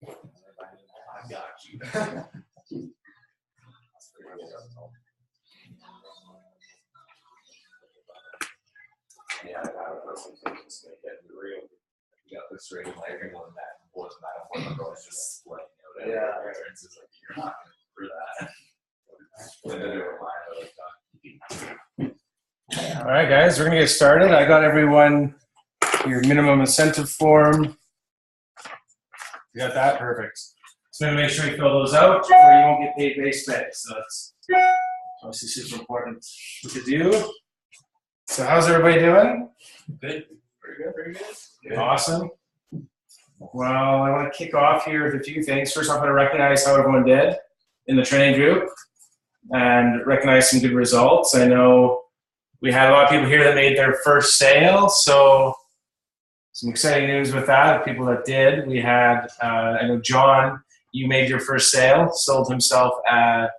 I got you. Yeah, I was just gonna get real. You got this rating, like everyone that was not one of those just splitting out. Yeah, it's just like you're not for that. And then they were All right, guys, we're gonna get started. I got everyone your minimum incentive form. You got that? Perfect. So I'm gonna make sure you fill those out, or you won't get paid base pay. So that's obviously super important to do. So how's everybody doing? good. Very good, very good. Awesome. Well, I want to kick off here with a few things. First, I'm going to recognize how everyone did in the training group and recognize some good results. I know we had a lot of people here that made their first sale, so some exciting news with that. People that did, we had, I know John, you made your first sale, sold himself a,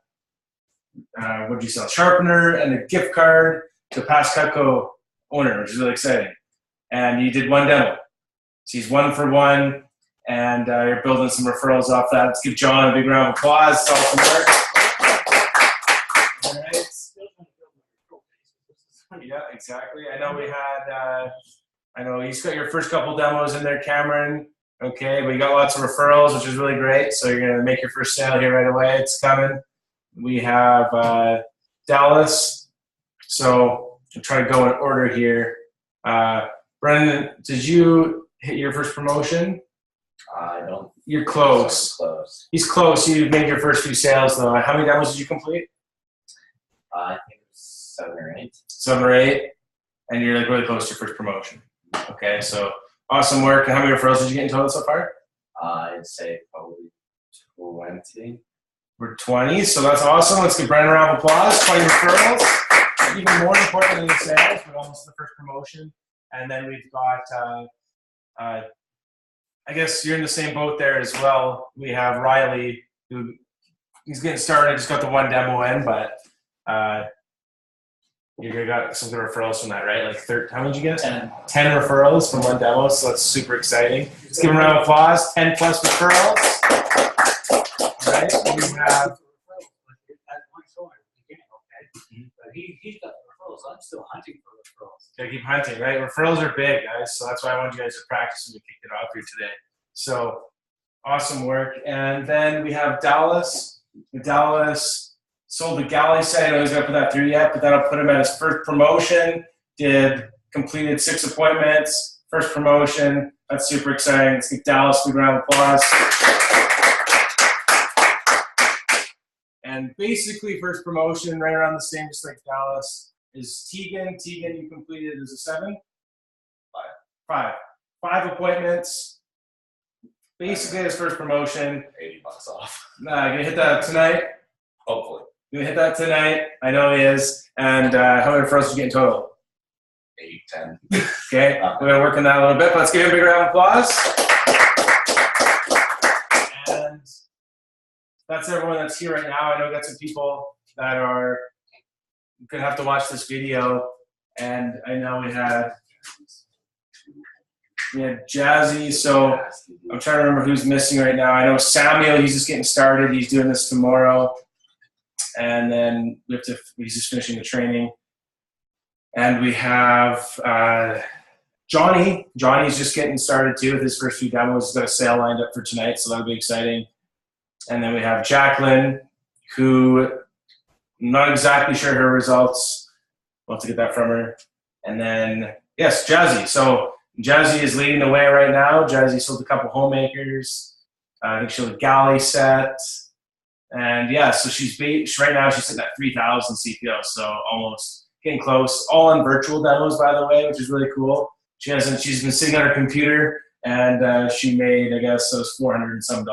what did you sell? Sharpener and a gift card to Past Cutco owner, which is really exciting. And you did one demo. So he's 1 for 1, and you're building some referrals off that. Let's give John a big round of applause. It's awesome work. All right. Yeah, exactly. I know we had, I know he's got your first couple demos in there, Cameron. Okay, but you got lots of referrals, which is really great. So you're going to make your first sale here right away. It's coming. We have Dallas. So I'll try to go in order here. Brendan, did you hit your first promotion? I don't. You're close. Close. He's close. You've made your first few sales, though. How many demos did you complete? I think it was 7 or 8. 7 or 8. And you're like really close to your first promotion. Okay, so awesome work. And how many referrals did you get in total so far? I'd say probably 20. We're 20, so that's awesome. Let's give Brendan a round of applause. 20 referrals. Even more important than the sales, but almost the first promotion. And then we've got, I guess you're in the same boat there as well. We have Riley, who he's getting started, just got the 1 demo in, but you got some good referrals from that, right? Like how many did you get? 10 referrals from 1 demo, so that's super exciting. Let's give him a round of applause. 10 plus referrals. All right, we have. He's got referrals. I'm still hunting for referrals. Gotta keep hunting, right? Referrals are big, guys. So that's why I wanted you guys to practice when we kicked it off here today. So awesome work. And then we have Dallas. Dallas sold the galley set. I know he's not put that through yet, but that'll put him at his first promotion. Completed 6 appointments. First promotion. That's super exciting. Let's give Dallas a big round of applause. And basically, first promotion, right around the same, just like Dallas, is Tegan. Tegan, you completed as a 7? 5. 5 appointments. Basically, his first promotion. $80 off. Gonna hit that tonight? Hopefully. Gonna hit that tonight? I know he is. And how many referrals did you get in total? 8, 10. Okay, we're gonna work on that a little bit, but let's give him a big round of applause. And that's everyone that's here right now. I know we got some people that are going to have to watch this video. And I know we had Jazzy. So I'm trying to remember who's missing right now. I know Samuel, he's just getting started. He's doing this tomorrow. And then he's just finishing the training. And we have Johnny. Johnny's just getting started too with his first few demos. He's got a sale lined up for tonight, so that'll be exciting. And then we have Jacqueline, who I'm not exactly sure her results. We'll have to get that from her. And then, yes, Jazzy. So Jazzy is leading the way right now. Jazzy sold a couple homemakers. I think she sold a galley set. And yeah, so right now she's sitting at 3,000 CPO, so almost getting close. All on virtual demos, by the way, which is really cool. She's been sitting on her computer, and she made, I guess, those $400 and some,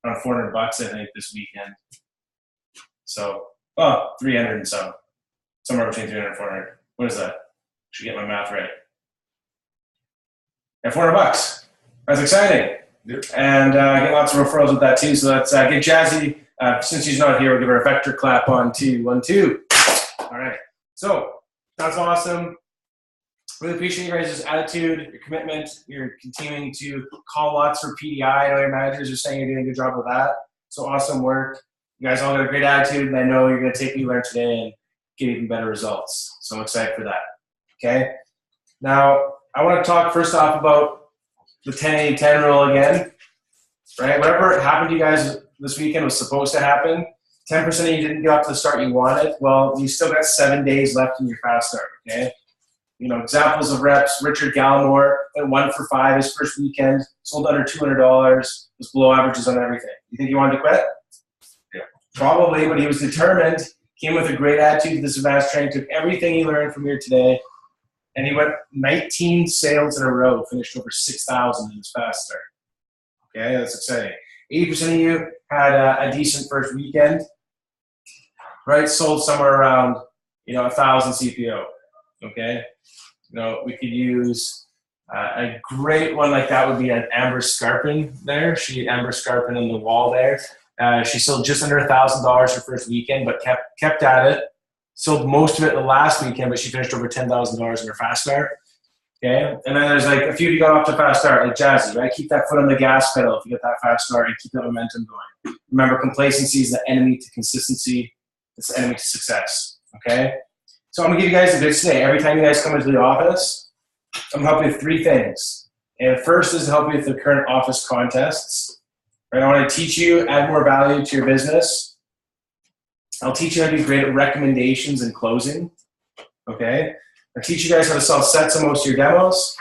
around $400, I think, this weekend. So, 300 and some. Somewhere between 300 and 400. What is that? Should get my math right. Yeah, $400. That's exciting. Yep. And get lots of referrals with that too. So let's get Jazzy. Since she's not here, we'll give her a vector clap on 2, 1, 2. All right. So that's awesome. Really appreciate you guys' attitude, your commitment. You're continuing to call lots for PDI. I know your managers are saying you're doing a good job with that. So awesome work. You guys all got a great attitude, and I know you're going to take what you learned today and get even better results. So I'm excited for that. Okay? Now, I want to talk first off about the 10-80-10 rule again. Right? Whatever happened to you guys this weekend was supposed to happen. 10% of you didn't get off to the start you wanted. Well, you still got 7 days left in your fast start. Okay? You know, examples of reps, Richard Gallimore went 1 for 5 his first weekend, sold under $200, was below averages on everything. You think he wanted to quit? Yeah. Probably, but he was determined, came with a great attitude to this advanced training, took everything he learned from here today, and he went 19 sales in a row, finished over 6,000 in his fast start. Okay, that's exciting. 80% of you had a decent first weekend, right? Sold somewhere around, 1,000 CPO, okay? We could use a great one like that would be an Amber Scarpin there. Amber Scarpin on the wall there. She sold just under $1,000 her first weekend, but kept at it. Sold most of it the last weekend, but she finished over $10,000 in her fast start. Okay, and then there's like a few of you got off to fast start, like Jazzy, right? Keep that foot on the gas pedal if you get that fast start and keep that momentum going. Remember, complacency is the enemy to consistency. It's the enemy to success. Okay. So I'm gonna give you guys a bit today. Every time you guys come into the office, I'm gonna help you with 3 things. And the first is to help you with the current office contests. Right? I want to teach you, add more value to your business. I'll teach you how to be great at recommendations and closing. Okay? I'll teach you guys how to sell sets of most of your demos.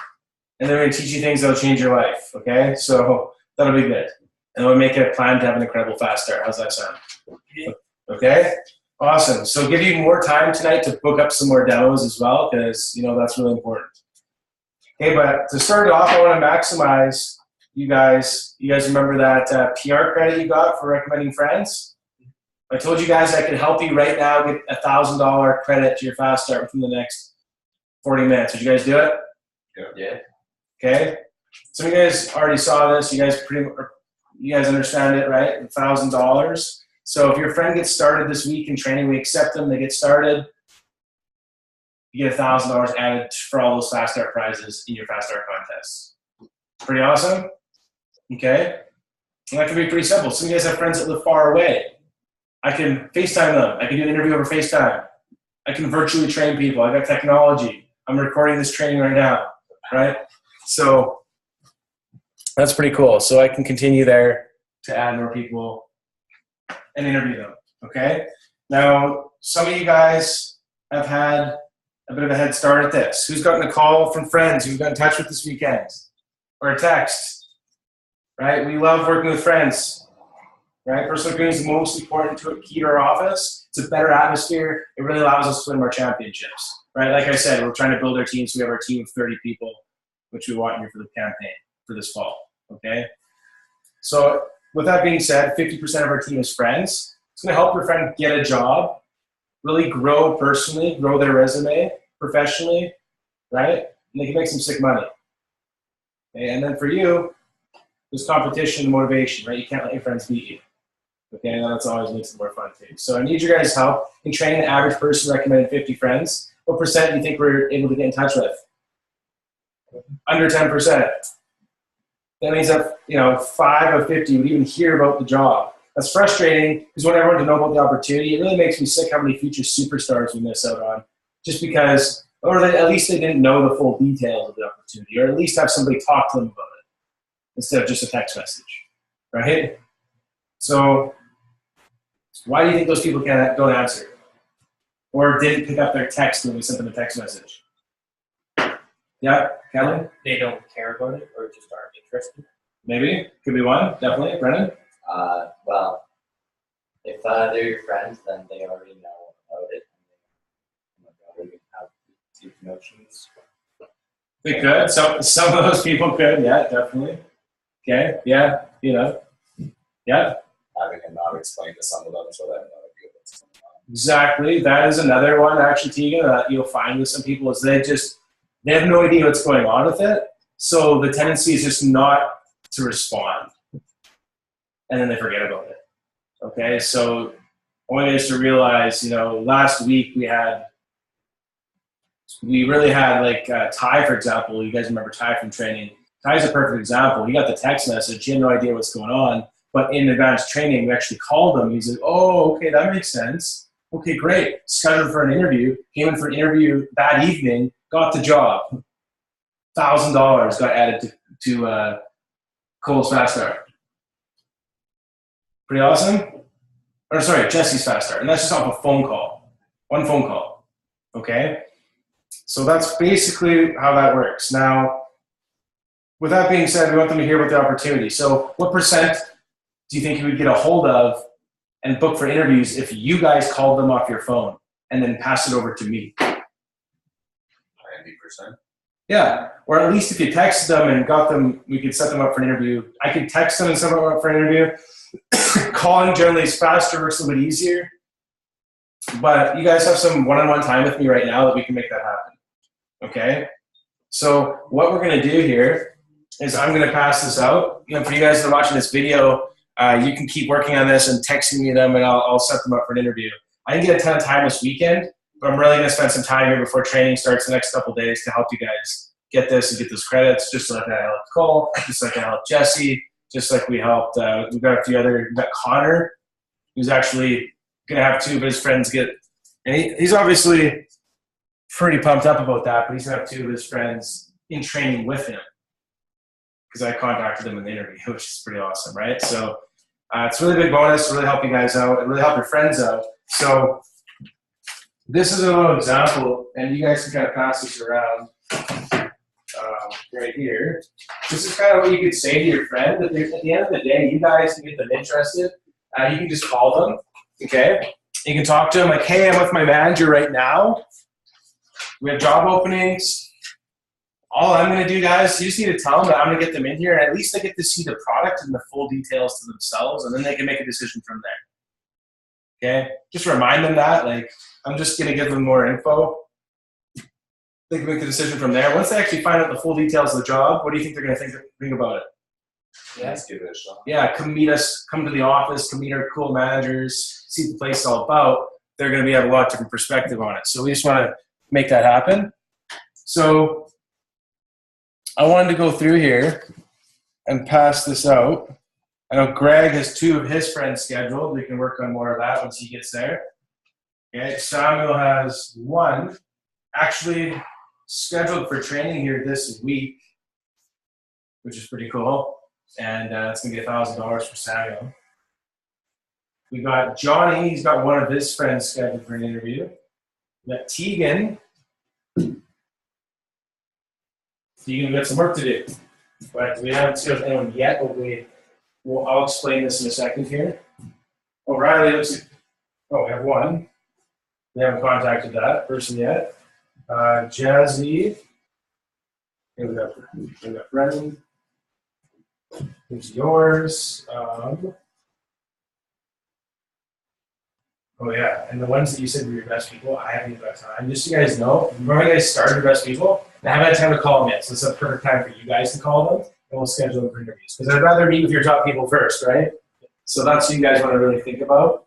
And then we're gonna teach you things that'll change your life. Okay? So that'll be good. And we'll make it a plan to have an incredible fast start. How's that sound? Okay? Awesome. So give you more time tonight to book up some more demos as well, because that's really important. Okay, but to start off, I want to maximize you guys. You guys remember that PR credit you got for recommending friends? I told you guys I could help you right now get $1,000 credit to your fast start within the next 40 minutes. Would you guys do it? Yeah. Okay. Some of you guys already saw this. You guys understand it, right? $1,000. So if your friend gets started this week in training, we accept them, they get started, you get $1,000 added for all those fast start prizes in your fast start contests. Pretty awesome? Okay. And that can be pretty simple. Some of you guys have friends that live far away. I can FaceTime them. I can do an interview over FaceTime. I can virtually train people. I got technology. I'm recording this training right now, right? So that's pretty cool. So I can continue there to add more people and interview them, okay? Now, some of you guys have had a bit of a head start at this. Who's gotten a call from friends who got in touch with this weekend? Or a text, right? We love working with friends, right? Personal community is the most important key to our office. It's a better atmosphere. It really allows us to win more championships, right? Like I said, we're trying to build our team, so we have our team of 30 people, which we want here for the campaign for this fall, okay? So with that being said, 50% of our team is friends. It's going to help your friend get a job, really grow personally, grow their resume professionally, right? And they can make some sick money. Okay? And then for you, there's competition and motivation, right? You can't let your friends beat you. Okay, and that's always makes it more fun too. So I need your guys' help in training. The average person recommended 50 friends. What percent do you think we're able to get in touch with? Under 10%. That means that 5 of 50 would even hear about the job. That's frustrating because when everyone to know about the opportunity, it really makes me sick how many future superstars we miss out on, just because, or at least they didn't know the full details of the opportunity, or at least have somebody talk to them about it instead of just a text message, right? So why do you think those people don't answer, or didn't pick up their text when we sent them a text message? Yeah, Kelly? They don't care about it or just aren't interested. Maybe. Could be one. Definitely. Brennan? Well, if they're your friends, then they already know about it. And they already have deep notions. They could. Some of those people could. Yeah, definitely. Okay. Yeah. Yeah. Having him not explain to some of them so that what's going on. Exactly. That is another one, actually, Tegan, that you'll find with some people is they have no idea what's going on with it. So the tendency is just not to respond. And then they forget about it. Okay, so I want you guys to realize, last week we had we really had like Ty, for example. You guys remember Ty from training. Ty's a perfect example. He got the text message. He had no idea what's going on. But in advanced training, we actually called him. He's like, oh, okay, that makes sense. Okay, great. Scheduled for an interview. Came in for an interview that evening. Got the job. $1,000 got added to Cole's Fast Start. Pretty awesome? Or sorry, Jesse's Fast Start. And that's just off a phone call. One phone call. Okay? So that's basically how that works. Now, with that being said, we want them to hear about the opportunity. So what percent do you think you would get a hold of and book for interviews if you guys called them off your phone and then pass it over to me? 90%. Yeah. Or at least if you text them and got them, we could set them up for an interview. I could text them and set them up for an interview. Calling generally is faster, works a little bit easier. But you guys have some one-on-one time with me right now that we can make that happen. Okay? So what we're going to do here is I'm going to pass this out. You know, for you guys that are watching this video, you can keep working on this and texting me them, and I'll set them up for an interview. I didn't get a ton of time this weekend, but I'm really going to spend some time here before training starts the next couple of days to help you guys get this and get those credits, just like I helped Cole, just like I helped Jesse, just like we helped, we've got a few other, we've got Connor, who's actually going to have 2 of his friends get, and he's obviously pretty pumped up about that, but he's going to have 2 of his friends in training with him because I contacted him in the interview, which is pretty awesome, right? So it's a really big bonus to really help you guys out and really help your friends out. So this is a little example, and you guys can kind of pass this around right here. This is kind of what you could say to your friend. That at the end of the day, you guys can get them interested. You can just call them, okay? You can talk to them like, hey, I'm with my manager right now. We have job openings. All I'm going to do, guys, you just need to tell them that I'm going to get them in here, and at least they get to see the product and the full details to themselves, and then they can make a decision from there. Okay? Just remind them that. Like, I'm just going to give them more info. They can make the decision from there. Once they actually find out the full details of the job, what do you think they're going to think about it? Yeah, let's give it a shot. Yeah, come meet us, come to the office, come meet our cool managers, see what the place is all about. They're going to have a lot different perspective on it. So we just want to make that happen. So I wanted to go through here and pass this out. I know Greg has 2 of his friends scheduled. We can work on more of that once he gets there. Okay, Samuel has 1 actually scheduled for training here this week, which is pretty cool. And it's going to be $1,000 for Samuel. We got Johnny. He's got 1 of his friends scheduled for an interview. We got Tegan. Tegan, we got some work to do. But we haven't scheduled anyone yet. I'll explain this in a second here. O'Reilly looks like, we have 1. We haven't contacted that person yet. Jazzy. Here we got Brendan. Here's yours. Oh yeah, and the ones that you said were your best people, I haven't even got time. Just so you guys know, remember you guys started your best people? I haven't had time to call them yet, so it's a perfect time for you guys to call them, and we'll schedule them for interviews. Because I'd rather meet with your top people first, right? So that's what you guys want to really think about.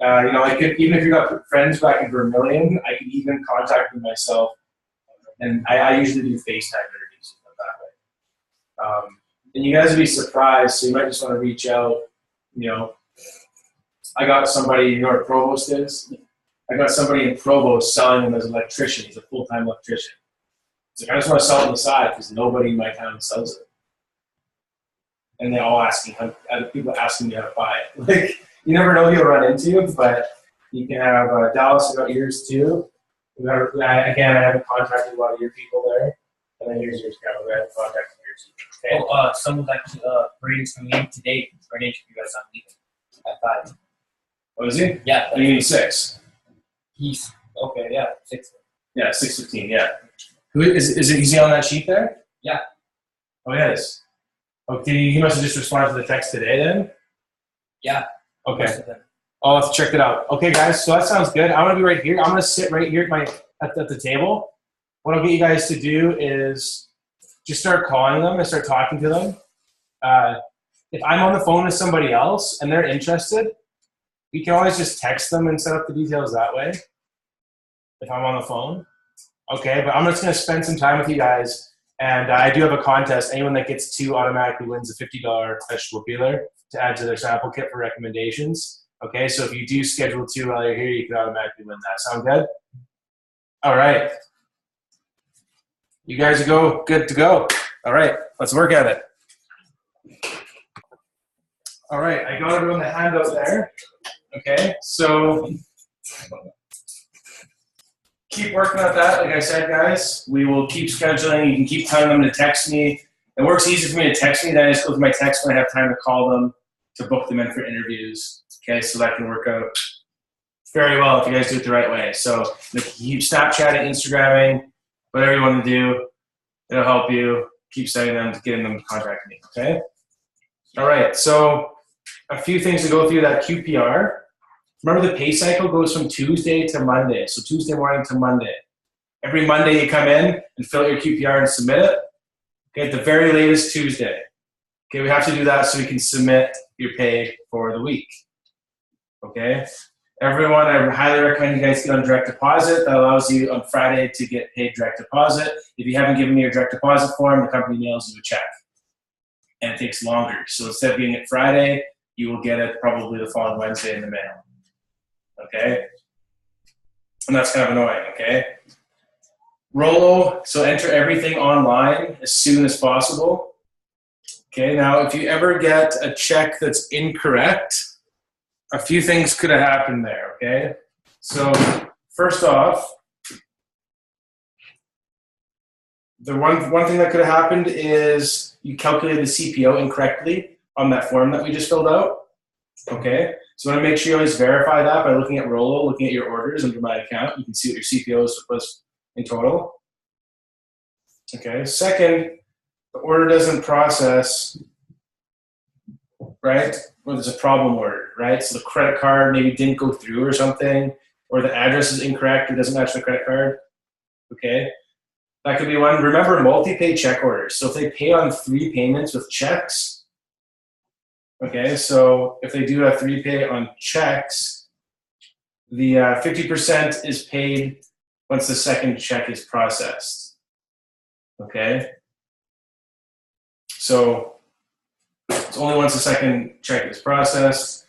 You know, even if you got friends back in Vermilion, I could even contact them myself, and I usually do FaceTime interviews that way. And you guys would be surprised, so you might just want to reach out. You know, I got somebody, you know where Provost is? I got somebody in Provost selling him as an electrician. He's a full-time electrician. It's like, I just want to sell it on the side because nobody in my town sells it. And they're all asking, people asking me how to buy it. Like, you never know who you'll run into, but you can have Dallas, I got yours too. Again, I haven't contacted a lot of your people there. And then here's yours, Kevin. I haven't contacted yours. Okay? Oh, someone's actually, Braden's coming in today for an interview at some meeting at 5. Oh, is he? Yeah. You mean 6? He's, okay, yeah, 6. Yeah, 6:15, yeah. Who is he on that sheet there? Yeah. Oh, he is. Okay, he must have just responded to the text today then? Yeah. Okay. I'll have to check it out. Okay, guys, so that sounds good. I'm going to be right here. I'm going to sit right here at the table. What I'll get you guys to do is just start calling them and start talking to them. If I'm on the phone with somebody else and they're interested, we can always just text them and set up the details that way. If I'm on the phone, Okay, but I'm just going to spend some time with you guys. And I do have a contest. Anyone that gets 2 automatically wins a $50 vegetable peeler to add to their sample kit for recommendations. Okay, so if you do schedule 2 while you're here, you can automatically win that. Sound good? All right. You guys are good to go. All right, let's work at it. All right, I got everyone the handout there. Okay, so keep working at that. Like I said, guys, we will keep scheduling. You can keep telling them to text me. It works easy for me to text me. Then I just go through my text when I have time to call them to book them in for interviews. Okay, so that can work out very well if you guys do it the right way. So keep Snapchatting, Instagramming, whatever you want to do. It'll help you. Keep sending them, getting them to contact me. Okay. All right. So a few things to go through that QPR. Remember, the pay cycle goes from Tuesday to Monday. So Tuesday morning to Monday. Every Monday you come in and fill out your QPR and submit it. Okay, at the very latest Tuesday. Okay, we have to do that so we can submit your pay for the week. Okay. Everyone, I highly recommend you guys get on direct deposit. That allows you on Friday to get paid direct deposit. If you haven't given me your direct deposit form, the company mails you a check. And it takes longer. So instead of getting it Friday, you will get it probably the following Wednesday in the mail. Okay? And that's kind of annoying, okay? Rolo, so enter everything online as soon as possible. Okay, now if you ever get a check that's incorrect, a few things could have happened there, okay? So first off, the one thing that could have happened is you calculated the CPO incorrectly on that form that we just filled out, okay? So you want to make sure you always verify that by looking at Rolo, looking at your orders under my account. You can see what your CPO was in total. Okay, second, the order doesn't process, right? Well, there's a problem order, right? So the credit card maybe didn't go through or something, or the address is incorrect or doesn't match the credit card, okay? That could be one. Remember, multi-pay check orders. So if they pay on 3 payments with checks, okay, so if they do a 3 pay on checks, the 50% is paid once the second check is processed, okay? So it's only once the second check is processed.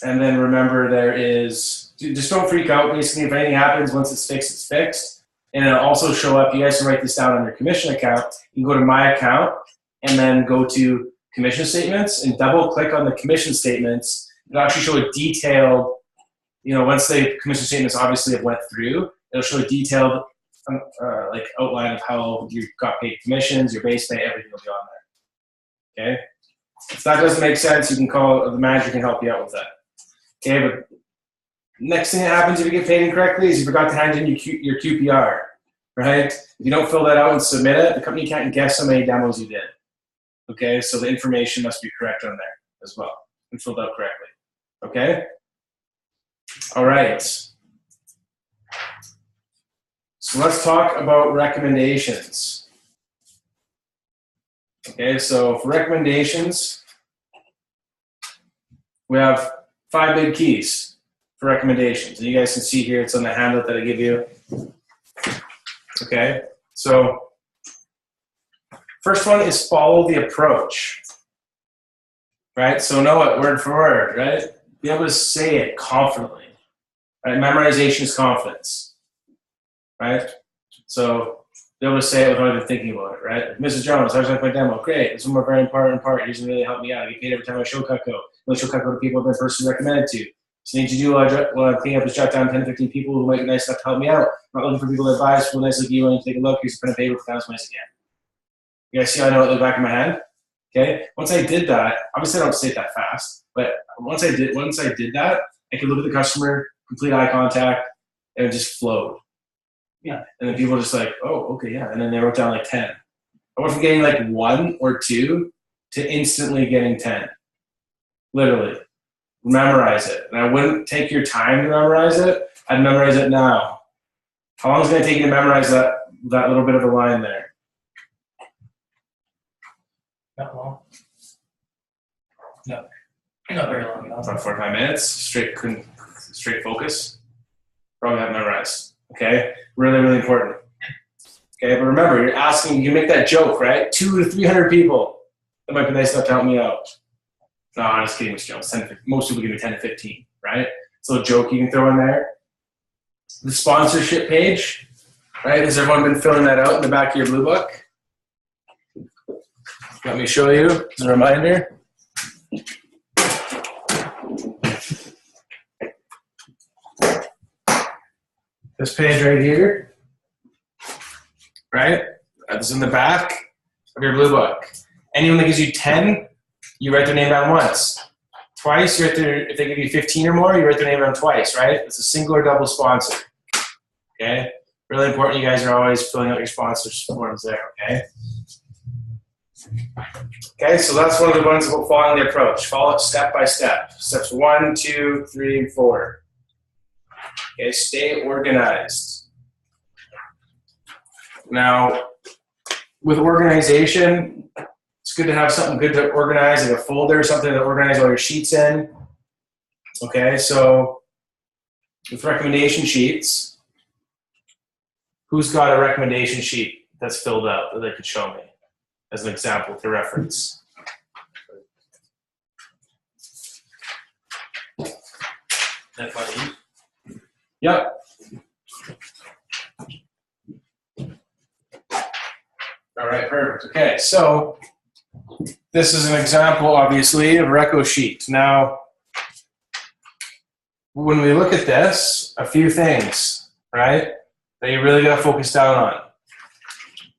And then remember, there is, just don't freak out. Basically, if anything happens, once it's fixed, it's fixed. And it'll also show up, you guys can write this down on your commission account. You can go to my account and then go to commission statements and double click on the commission statements. It'll actually show a detailed, once the commission statements obviously have went through, it'll show a detailed like outline of how you got paid commissions, your base pay, everything will be on there. Okay? If that doesn't make sense, you can call, the manager can help you out with that. Okay, but next thing that happens if you get paid incorrectly is you forgot to hand in your QPR, right? If you don't fill that out and submit it, the company can't guess how many demos you did. Okay, so the information must be correct on there as well and filled out correctly. Okay? All right. So let's talk about recommendations. Okay, so for recommendations, we have 5 big keys for recommendations. And you guys can see here, it's on the handout that I give you. Okay, so first one is follow the approach. Right, so know it word for word, right? Be able to say it confidently. Right, memorization is confidence. Right? So be able to say it without even thinking about it, right? Mrs. Jones, how's my demo? Great. This is one very important part. He's really helped me out. I get paid every time I show Cutco. I show Cutco to people I've been personally recommended to. So need to do while I clean up is jot down 10 to 15 people who might be nice enough to help me out. I'm not looking for people to advise, people nice like you and take a look. Here's a pen and paper, bounce nice again. You guys see how I know it at the back of my hand? Okay. Once I did that, obviously I don't say it that fast, but once I did that, I could look at the customer, complete eye contact, and it just flowed. Yeah. And then people were just like, oh, okay, yeah. And then they wrote down like 10. I went from getting like 1 or 2 to instantly getting 10. Literally. Memorize it. And I wouldn't take your time to memorize it. I'd memorize it now. How long is it going to take you to memorize that little bit of a line there? Not long. No. Not very long. About 45 minutes. Straight focus. Probably have memorized. Okay, really, really important. Okay, but remember, you're asking, you make that joke, right? 200 to 300 people. That might be nice enough to help me out. No, I'm just kidding, Mr. Jones. Most people give me 10 to 15, right? It's a little joke you can throw in there. The sponsorship page, right? Has everyone been filling that out in the back of your blue book? Let me show you as a reminder. This page right here, right? That's in the back of your blue book. Anyone that gives you 10, you write their name down once. Twice, you write their, if they give you 15 or more, you write their name down twice, right? It's a single or double sponsor. Okay? Really important, you guys are always filling out your sponsors forms there, okay? Okay, so that's one of the ones about following the approach. Follow it step by step. Steps 1, 2, 3, and 4. Okay, stay organized. Now, with organization, it's good to have something good to organize, like a folder, something to organize all your sheets in. Okay, so with recommendation sheets, who's got a recommendation sheet that's filled out that they could show me as an example to reference? That's what I use. Yep. All right, perfect. Okay, so this is an example, obviously, of a reco sheet. Now, when we look at this, a few things, right, that you really got to focus down on.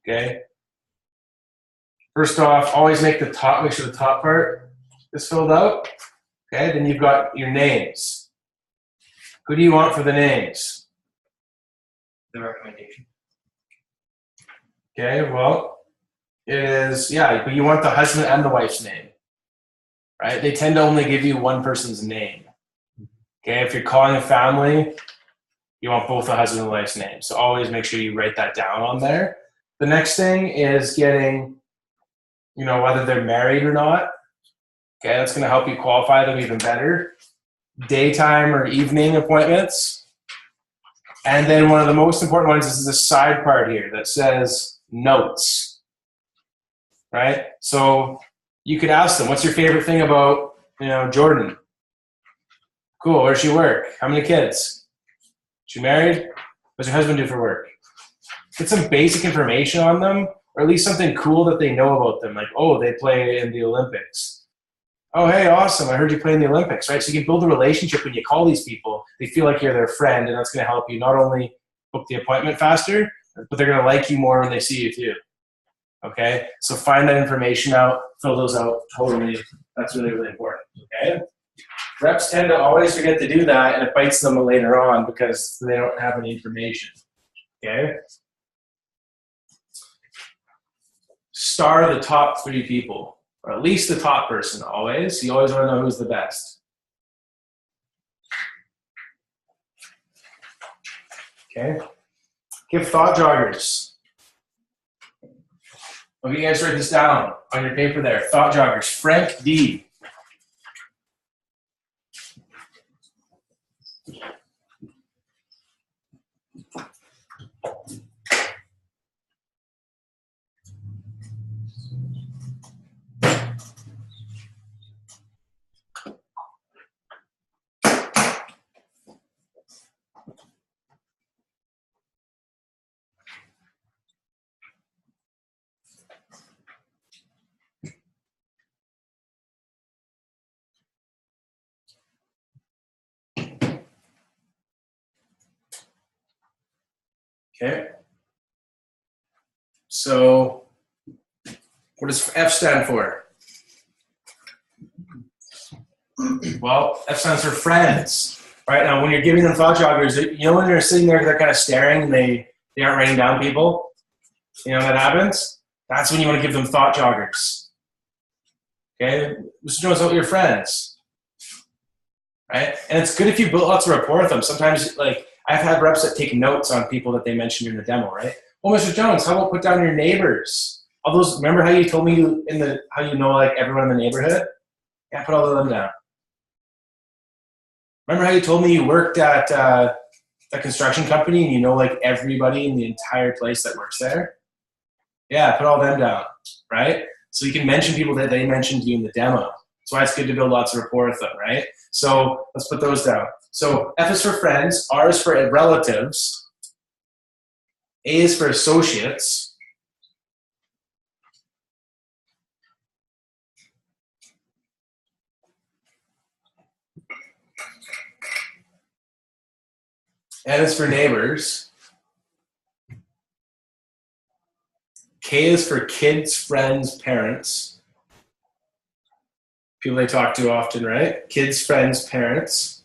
Okay. First off, always make sure the top part is filled out. Okay, then you've got your names. Who do you want for the names? The recommendation. Okay, well, it is, yeah, but you want the husband and the wife's name, right? They tend to only give you one person's name. Okay, if you're calling a family, you want both the husband and the wife's name. So always make sure you write that down on there. The next thing is getting, you know, whether they're married or not. Okay, that's going to help you qualify them even better. Daytime or evening appointments. And then one of the most important ones is this side part here that says notes, right? So you could ask them, what's your favorite thing about, you know, Jordan? Cool, where's she work? How many kids? She married? What's your husband do for work? Get some basic information on them, or at least something cool that they know about them. Like, oh, they play in the Olympics. Oh, hey, awesome. I heard you play in the Olympics, right? So you can build a relationship when you call these people. They feel like you're their friend, and that's going to help you not only book the appointment faster, but they're going to like you more when they see you too. Okay? So find that information out, fill those out totally. That's really, really important. Okay? Reps tend to always forget to do that, and it bites them later on because they don't have any information. Okay? Star the top 3 people. Or at least the top person, always. You always want to know who's the best. Okay? Give thought joggers. Okay, you guys write this down on your paper there. Thought joggers. Frank D. Okay. So, what does F stand for? Well, F stands for friends. Right now, when you're giving them thought joggers, you know when they're sitting there, they're kind of staring and they aren't writing down people? You know that happens? That's when you want to give them thought joggers. Okay? Mr. Jones, out with your friends. Right? And it's good if you build lots of rapport with them. Sometimes, like, I've had reps that take notes on people that they mentioned in the demo, right? Well, Mr. Jones, how about put down your neighbors? All those, remember how you told me how you know like everyone in the neighborhood? Yeah, put all of them down. Remember how you told me you worked at a construction company and you know like everybody in the entire place that works there, yeah, put all them down, right? So you can mention people that they mentioned you in the demo. That's why it's good to build lots of rapport with them, right? So let's put those down. So F is for friends, R is for relatives, A is for associates, N is for neighbors, K is for kids, friends, parents, people they talk to often, right? Kids, friends, parents.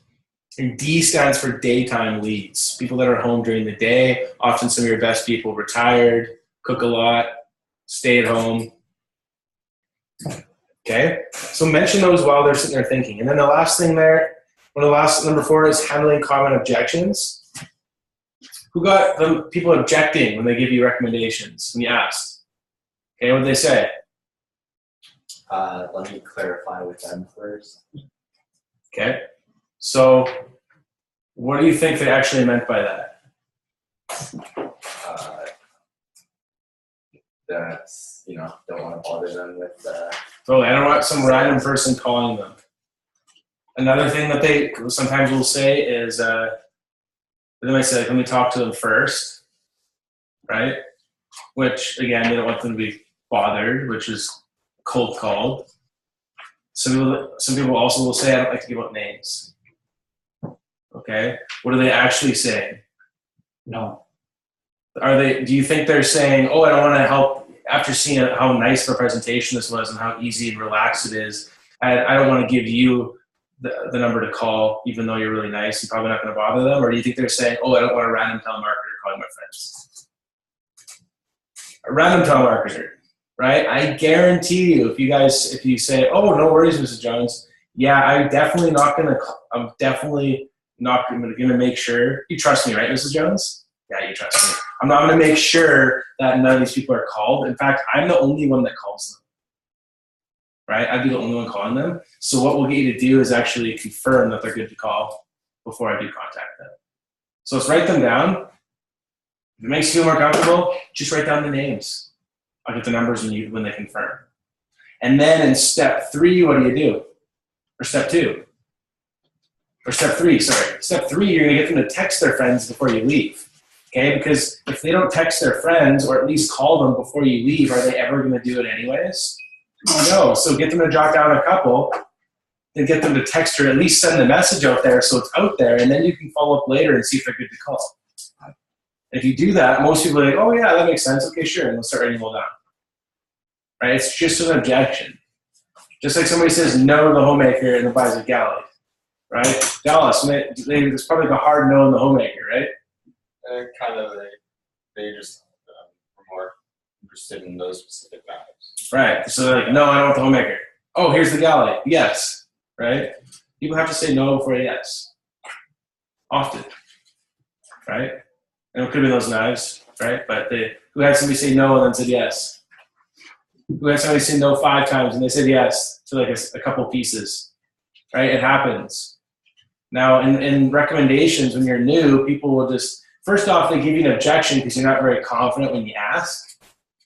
And D stands for daytime leads, people that are home during the day, often some of your best people, retired, cook a lot, stay at home. Okay, so mention those while they're sitting there thinking. And then the last thing there, number 4 is handling common objections. Who got the people objecting when they give you recommendations, when you asked? Okay, what did they say? Let me clarify with them first. Okay, so what do you think they actually meant by that? That's, don't want to bother them with Totally, I don't want some random person calling them. Another thing that they sometimes will say is, they might say, like, let me talk to them first, right? Which, again, they don't want them to be bothered, which is cold called. Some people also will say, I don't like to give out names. Okay, what are they actually saying? No. Do you think they're saying, oh, I don't want to help, after seeing how nice of a presentation this was and how easy and relaxed it is, I don't want to give you the number to call, even though you're really nice and probably not going to bother them? Or do you think they're saying, oh, I don't want a random telemarketer calling my friends? A random telemarketer, right? I guarantee you, if you say, oh, no worries, Mrs. Jones, yeah, I'm definitely not going to make sure, you trust me, right, Mrs. Jones? Yeah, you trust me. I'm not going to make sure that none of these people are called. In fact, I'm the only one that calls them. Right? I'd be the only one calling them. So what we'll get you to do is actually confirm that they're good to call before I do contact them. So let's write them down. If it makes you feel more comfortable, just write down the names. I'll get the numbers when they confirm. And then in step 3, what do? Or step 2? Or step 3, sorry. Step 3, you're going to get them to text their friends before you leave. Okay? Because if they don't text their friends or at least call them before you leave, are they ever going to do it anyways? No. So get them to jot down a couple, then get them to text or at least send the message out there so it's out there, and then you can follow up later and see if they're good to call. If you do that, most people are like, oh yeah, that makes sense. Okay, sure. And they'll start writing them all down. Right? It's just an objection. Just like somebody says no to the homemaker and then buys a galley. Right? Dallas, it's probably like a hard no in the homemaker, right? They just were more interested in those specific values. Right. So they're like, no, I don't want the homemaker. Oh, here's the galley. Yes. Right? People have to say no before yes. Often. Right? And it could have been those knives, right? But who had somebody say no and then said yes? Who had somebody say no 5 times and they said yes to like a couple pieces, right? It happens. Now, in recommendations, when you're new, people will just, first off, they give you an objection because you're not very confident when you ask.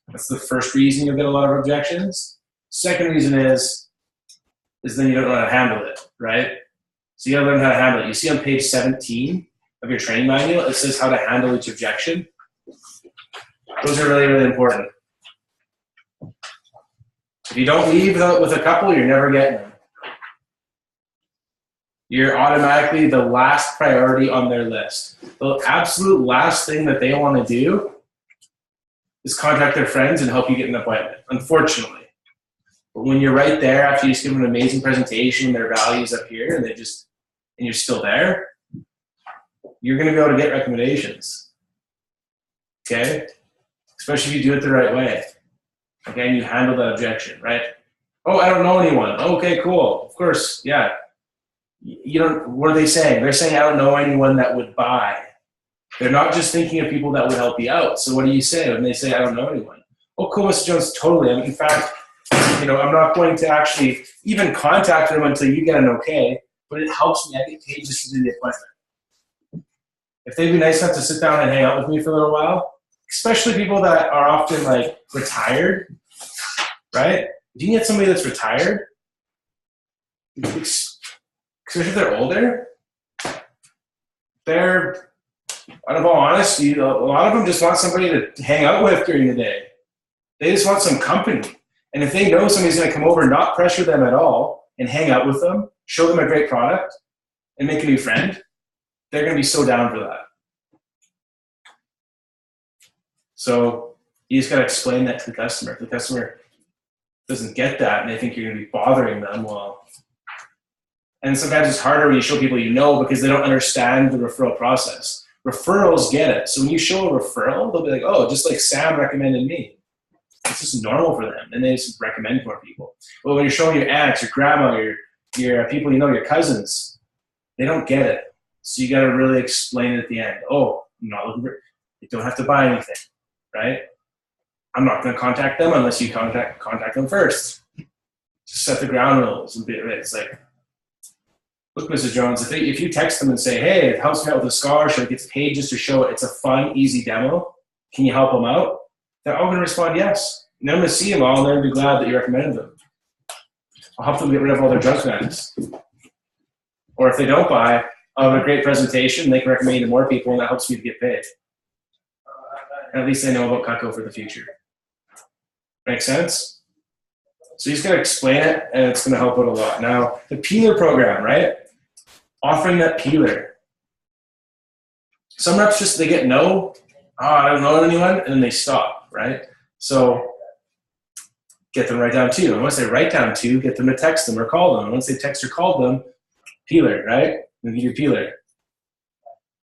That's the first reason you'll get a lot of objections. Second reason is then you don't know how to handle it, right? So you gotta learn how to handle it. You see on page 17 of your training manual, it says how to handle each objection. Those are really, really important. If you don't leave with a couple, you're never getting them. You're automatically the last priority on their list. The absolute last thing that they want to do is contact their friends and help you get an appointment, unfortunately. But when you're right there after you just give them an amazing presentation, their values up here, and you're still there, you're going to be able to get recommendations. Okay? Especially if you do it the right way. Okay, and you handle that objection, right? Oh, I don't know anyone. Okay, cool. Of course, yeah. What are they saying? They're saying, I don't know anyone that would buy. They're not just thinking of people that would help you out. So what do you say when they say, I don't know anyone? Oh, cool, Mr. Jones, totally. I mean, in fact, I'm not going to actually even contact them until you get an okay, but it helps me. I get paid just to do the appointment. if they'd be nice enough to sit down and hang out with me for a little while, especially people that are often like retired, right? If you can get somebody that's retired, especially if they're older, they're, out of all honesty, a lot of them just want somebody to hang out with during the day. They just want some company. And if they know somebody's going to come over, not pressure them at all, and hang out with them, show them a great product, and make a new friend, they're going to be so down for that. So you just got to explain that to the customer. If the customer doesn't get that and they think you're going to be bothering them, well, and sometimes it's harder when you show people you know because they don't understand the referral process. Referrals get it. So when you show a referral, they'll be like, oh, just like Sam recommended me. It's just normal for them, and they just recommend more people. But when you're showing your aunts, your grandma, your people you know, your cousins, they don't get it. So you got to really explain it at the end. Oh, I'm not looking for, you don't have to buy anything, right? I'm not going to contact them unless you contact them first. Just set the ground rules. It's like, look, Mrs. Jones, if you text them and say, hey, it helps me out with a scholarship, it gets paid just to show it, it's a fun, easy demo, can you help them out? They're all going to respond yes. And I'm going to see them all, and they're going to be glad that you recommended them. I'll help them get rid of all their junk bags. Or if they don't buy, I'll have a great presentation, they can recommend you to more people, and that helps me to get paid. And at least they know about Cutco for the future. Make sense? So you just got to explain it, and it's going to help out a lot. Now, the peeler program, right? Offering that peeler. Some reps just, they get no, I don't know anyone, and then they stop, right? So get them right down two. And once they write down two, get them to text them or call them. And once they text or call them, peeler, right? And give you a peeler.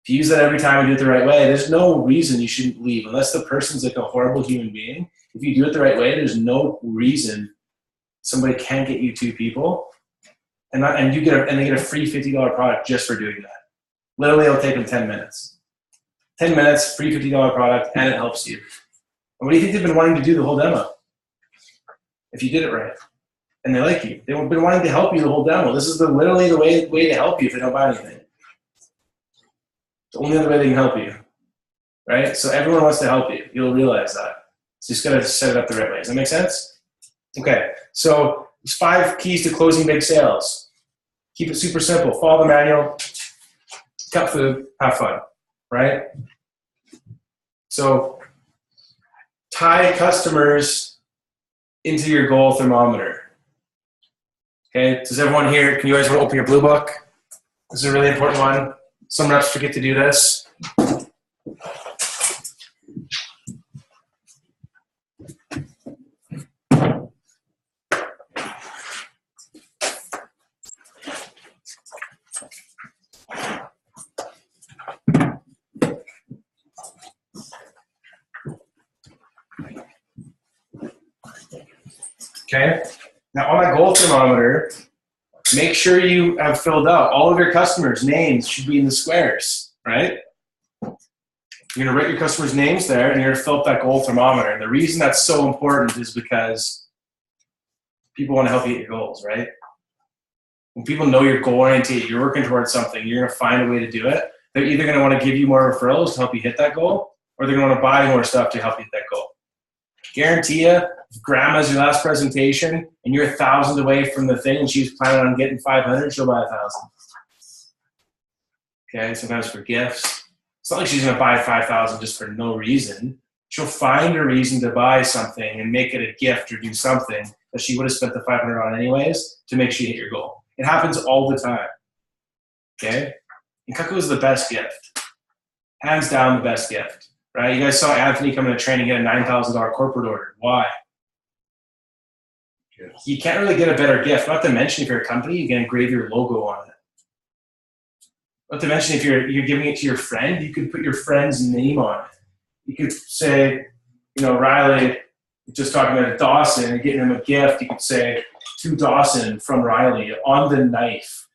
If you use that every time and do it the right way, there's no reason you shouldn't leave. Unless the person's like a horrible human being, if you do it the right way, there's no reason somebody can't get you two people. And they get a free $50 product just for doing that. Literally, it'll take them 10 minutes. 10 minutes, free $50 product, and it helps you. And what do you think they've been wanting to do the whole demo? If you did it right, and they like you. They've been wanting to help you the whole demo. This is literally the way to help you if they don't buy anything. It's the only other way they can help you, right? So everyone wants to help you. You'll realize that. So you just got to set it up the right way. Does that make sense? Okay, so there's 5 keys to closing big sales. Keep it super simple. Follow the manual, cut food, have fun, right? So tie customers into your goal thermometer. Okay, does everyone here, can you guys want to open your blue book? This is a really important one. Some reps forget to do this. Okay, now on my goal thermometer, make sure you have filled out all of your customers' names should be in the squares, right? You're gonna write your customers' names there and you're gonna fill up that goal thermometer. And the reason that's so important is because people wanna help you hit your goals, right? When people know you're goal oriented, you're working towards something, you're gonna find a way to do it. They're either gonna wanna give you more referrals to help you hit that goal, or they're gonna wanna buy more stuff to help you hit that goal. Guarantee you, if grandma's your last presentation and you're 1,000 away from the thing and she's planning on getting 500, she'll buy 1,000. Okay, sometimes for gifts. It's not like she's gonna buy 5,000 just for no reason. She'll find a reason to buy something and make it a gift or do something that she would have spent the 500 on anyways to make sure you hit your goal. It happens all the time. Okay? And Cutco is the best gift. Hands down the best gift. Right? You guys saw Anthony come into training get a $9,000 corporate order. Why? You can't really get a better gift. Not to mention if you're a company, you can engrave your logo on it. Not to mention if you're giving it to your friend, you could put your friend's name on it. You could say, you know, Riley, just talking about Dawson and getting him a gift, you could say, to Dawson from Riley on the knife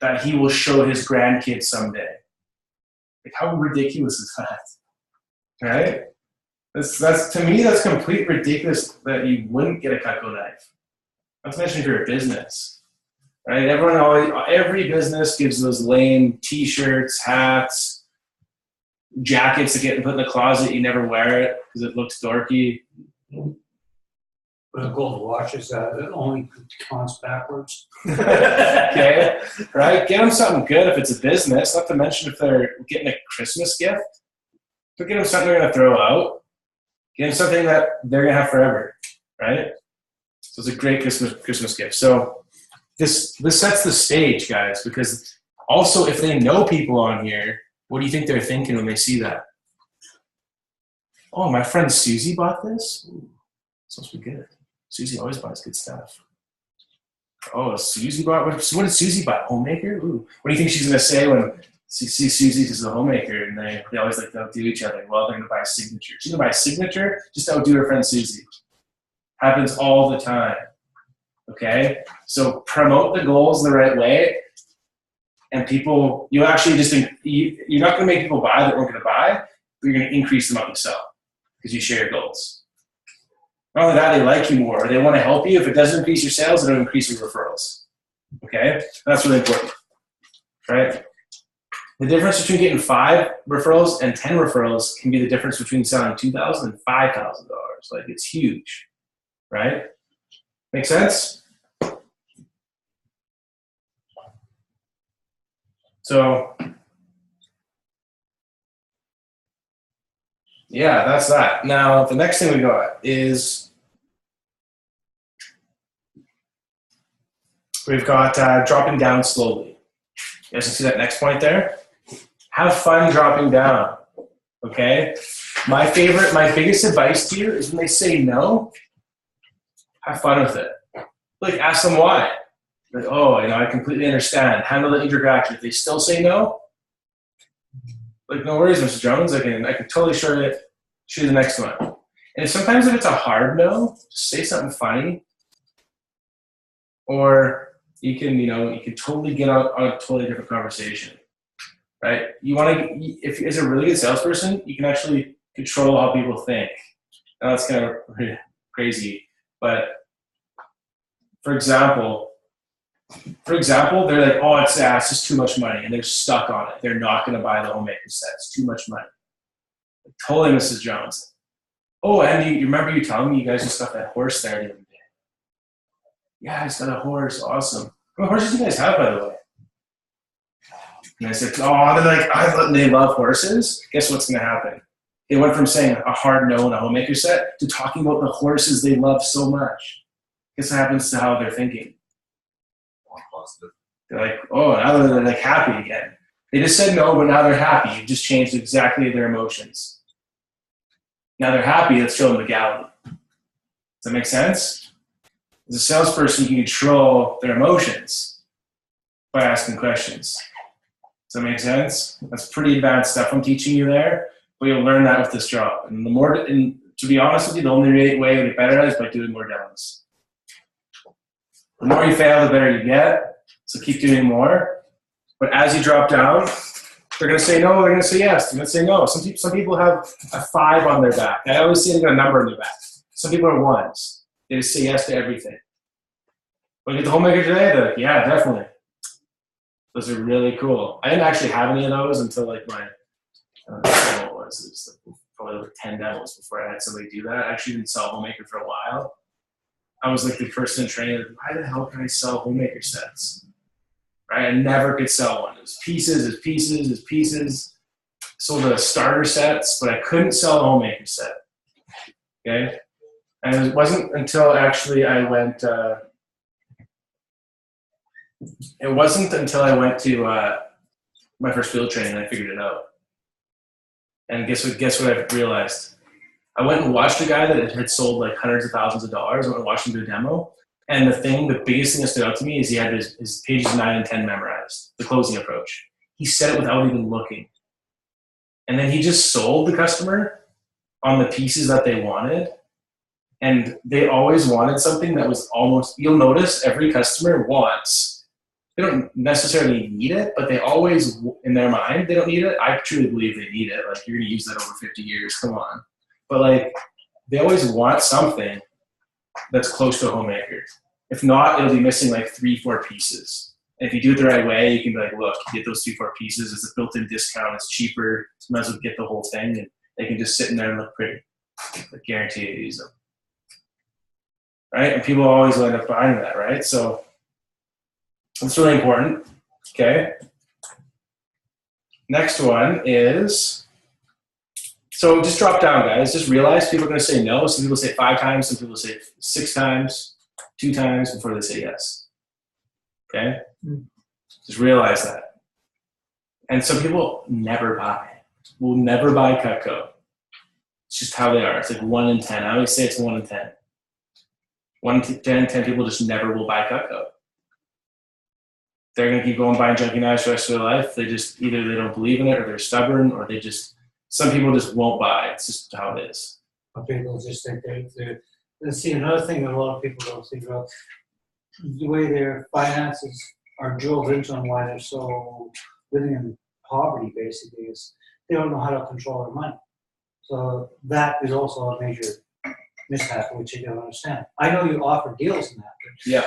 that he will show his grandkids someday. Like, how ridiculous is that? Right? That's to me, that's complete ridiculous that you wouldn't get a Cutco knife. Not to mention if you're a business, right? Every business gives those lame T-shirts, hats, jackets that get put in the closet, you never wear it because it looks dorky. But a gold watch is it only counts backwards. Okay, right? Get them something good if it's a business. Not to mention if they're getting a Christmas gift. But get them something they're going to throw out. Get them something that they're going to have forever, right? So it's a great Christmas gift. So this sets the stage, guys, because also if they know people on here, what do you think they're thinking when they see that? Oh, my friend Susie bought this? Ooh, it's supposed to be good. Susie always buys good stuff. Oh, Susie bought, what did Susie buy? Homemaker? Ooh. What do you think she's going to say when she sees Susie as a homemaker and they always like to outdo each other? Well, they're going to buy a signature. She's going to buy a signature just to outdo her friend Susie. Happens all the time. Okay? So promote the goals the right way. And people, you actually just think, you're not going to make people buy that weren't going to buy, but you're going to increase the amount you sell because you share your goals. Not only that, they like you more. They want to help you. If it doesn't increase your sales, it'll increase your referrals. Okay? That's really important. Right? The difference between getting 5 referrals and 10 referrals can be the difference between selling $2,000 and $5,000. Like, it's huge. Right? Make sense? So, yeah, that's that. Now, the next thing we got is we've got dropping down slowly. You guys can see that next point there? Have fun dropping down, okay? My biggest advice to you is when they say no, have fun with it. Like, ask them why. Like, oh, I completely understand. Handle the interaction. If they still say no, like, no worries, Mr. Jones. I can totally show you the next one. And sometimes if it's a hard no, just say something funny. Or you can totally get on a totally different conversation, right? If as a really good salesperson, you can actually control how people think. Now that's kind of crazy, but for example, they're like, oh, it's just too much money, and they're stuck on it. They're not going to buy the homemaker set. It's too much money. I told him, Mrs. Jones. Oh, and you remember you telling me you guys just got that horse there the other day? Yeah, I just got a horse. Awesome. How many horses do you guys have, by the way? And I said, oh, they're like, they love horses. Guess what's going to happen? They went from saying a hard no in a homemaker set to talking about the horses they love so much. Guess what happens to how they're thinking? Positive. They're like, oh, now they're like happy again. They just said no, but now they're happy. You just changed exactly their emotions. Now they're happy, let's show them legality. Does that make sense? As a salesperson, you can control their emotions by asking questions. Does that make sense? That's pretty advanced stuff I'm teaching you there, but you'll learn that with this job. And to be honest with you, the only way to get better at it is by doing more demos. The more you fail, the better you get. So keep doing more. But as you drop down, they're going to say no, they're going to say yes, they're going to say no. Some people have a 5 on their back. I always say they got a number on their back. Some people are 1s. They just say yes to everything. When you get the homemaker today, they're like, yeah, definitely. Those are really cool. I didn't actually have any of those until like my, I don't know what it was. It was like probably like 10 demos before I had somebody do that. I actually didn't sell homemaker for a while. I was like the person trained, why the hell can I sell homemaker sets? Right? I never could sell one. It was pieces. Sold the starter sets, but I couldn't sell a homemaker set. Okay? And it wasn't until actually I went, to my first field training I figured it out. And guess what I realized? I went and watched a guy that had sold like hundreds of thousands of dollars. I went and watched him do a demo. And the biggest thing that stood out to me is he had his pages 9 and 10 memorized, the closing approach. He said it without even looking. And then he just sold the customer on the pieces that they wanted. And they always wanted something that was almost, you'll notice every customer wants, they don't necessarily need it, but they always, in their mind, they don't need it. I truly believe they need it. Like, you're going to use that over 50 years. Come on. But like, they always want something that's close to a homemaker. If not, it'll be missing like 3-4 pieces. And if you do it the right way, you can be like, look, you get those 3-4 pieces. It's a built-in discount. It's cheaper. You might as well get the whole thing, and they can just sit in there and look pretty. I guarantee you use them. Right? And people always end up buying that, right? So it's really important. Okay. Next one is, so just drop down, guys. Just realize people are going to say no. Some people say 5 times. Some people say 6 times, 2 times before they say yes. Okay? Just realize that. And some people never buy. Will never buy Cutco. It's just how they are. It's like 1 in 10. I always say it's 1 in 10. 1 in 10 people just never will buy Cutco. They're going to keep going buying junkie knives for the rest of their life. They just, either they don't believe in it, or they're stubborn, or they just, some people just won't buy. It's just how it is. But people just think they're see, another thing that a lot of people don't think about, the way their finances are drilled into them, why they're so living in poverty, basically, is they don't know how to control their money. So that is also a major mishap, which you don't understand. I know you offer deals in that. Yeah.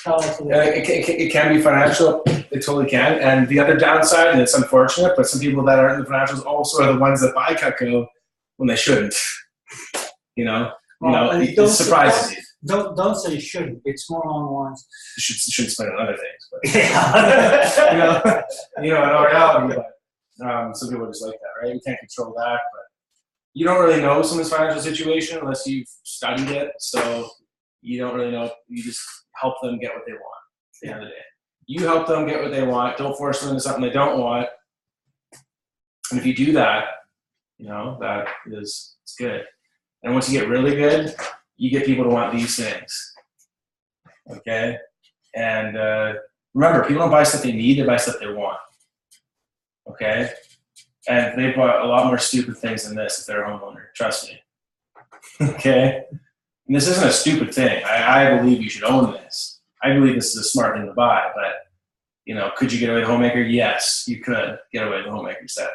Tell us a little bit. It can be financial. It totally can. And the other downside, and it's unfortunate, but some people that aren't in the financials also are the ones that buy Cutco when they shouldn't. You know, And it don't- surprises you. Don't say you shouldn't. It's more along the lines. You shouldn't spend on other things. But, Yeah. in all reality, but some people are just like that, right? You can't control that, but you don't really know someone's financial situation unless you've studied it. So you don't really know. You just help them get what they want at the end of the day. You help them get what they want. Don't force them into something they don't want. And if you do that, that is, it's good. And once you get really good, you get people to want these things. Okay? And remember, people don't buy stuff they need, they buy stuff they want. Okay? And they bought a lot more stupid things than this if they're a homeowner. Trust me. Okay? And this isn't a stupid thing. I believe you should own this. I believe this is a smart thing to buy, but, could you get away with a homemaker? Yes, you could get away with a homemaker set.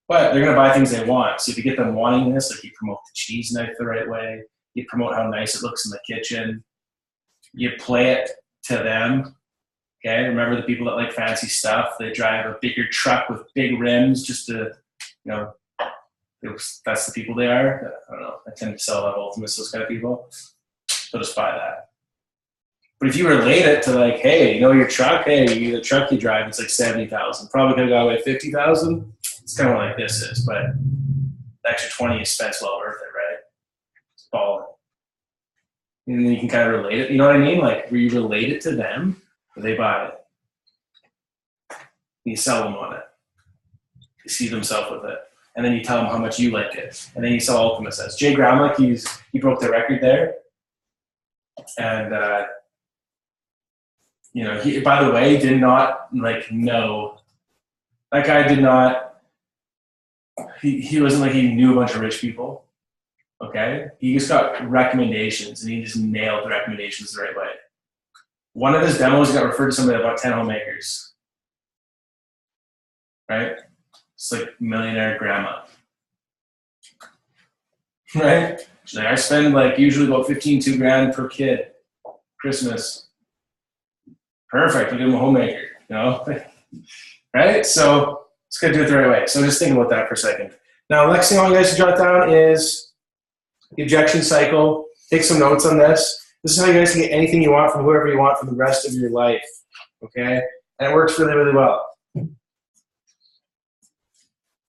But they're going to buy things they want. So if you get them wanting this, like you promote the cheese knife the right way, you promote how nice it looks in the kitchen, you play it to them. Okay, remember the people that like fancy stuff, they drive a bigger truck with big rims just to, that's the people they are. I don't know, I tend to sell that Ultimates, those kind of people. So just buy that. But if you relate it to like, hey, your truck, the truck you drive, it's like 70,000. Probably could have got away 50,000. It's kind of like this is, but the extra 20 you spent's well worth it, right? It's balling. And then you can kind of relate it. You know what I mean? Like, where you relate it to them, they buy it. You sell them on it. You see themselves with it. And then you tell them how much you like it. And then you sell Ultimate sets. Jay Gramlich, he broke the record there. And, he, by the way, did not, know. That guy did not, he wasn't like he knew a bunch of rich people. Okay? He just got recommendations, and he just nailed the recommendations the right way. One of his demos got referred to somebody about 10 homemakers. Right? It's like millionaire grandma. Right? She's like, I spend usually about $2 grand per kid. Christmas. Perfect. We give them a homemaker, Right? So it's got to do it the right way. So just think about that for a second. Now, the next thing I want you guys to jot down is the objection cycle. Take some notes on this. This is how you guys can get anything you want from whoever you want for the rest of your life. Okay? And it works really, really well.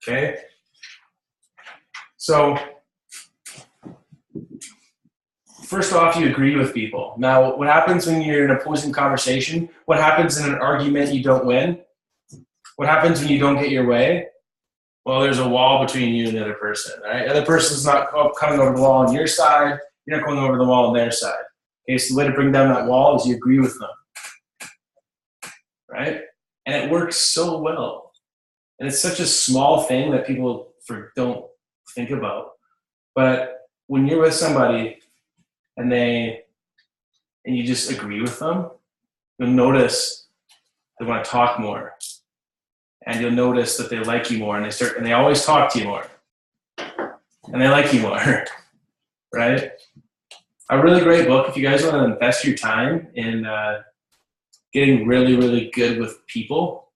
Okay? So, first off, you agree with people. Now, what happens when you're in an opposing conversation? What happens in an argument you don't win? What happens when you don't get your way? Well, there's a wall between you and the other person, right? The other person's not coming over the wall on your side. You're not going over the wall on their side. Okay, so the way to bring down that wall is you agree with them, right? And it works so well. And it's such a small thing that people don't think about. But when you're with somebody and you just agree with them, you'll notice they want to talk more. And you'll notice that they like you more, and they always talk to you more. And they like you more, right? A really great book, if you guys want to invest your time in getting really, really good with people.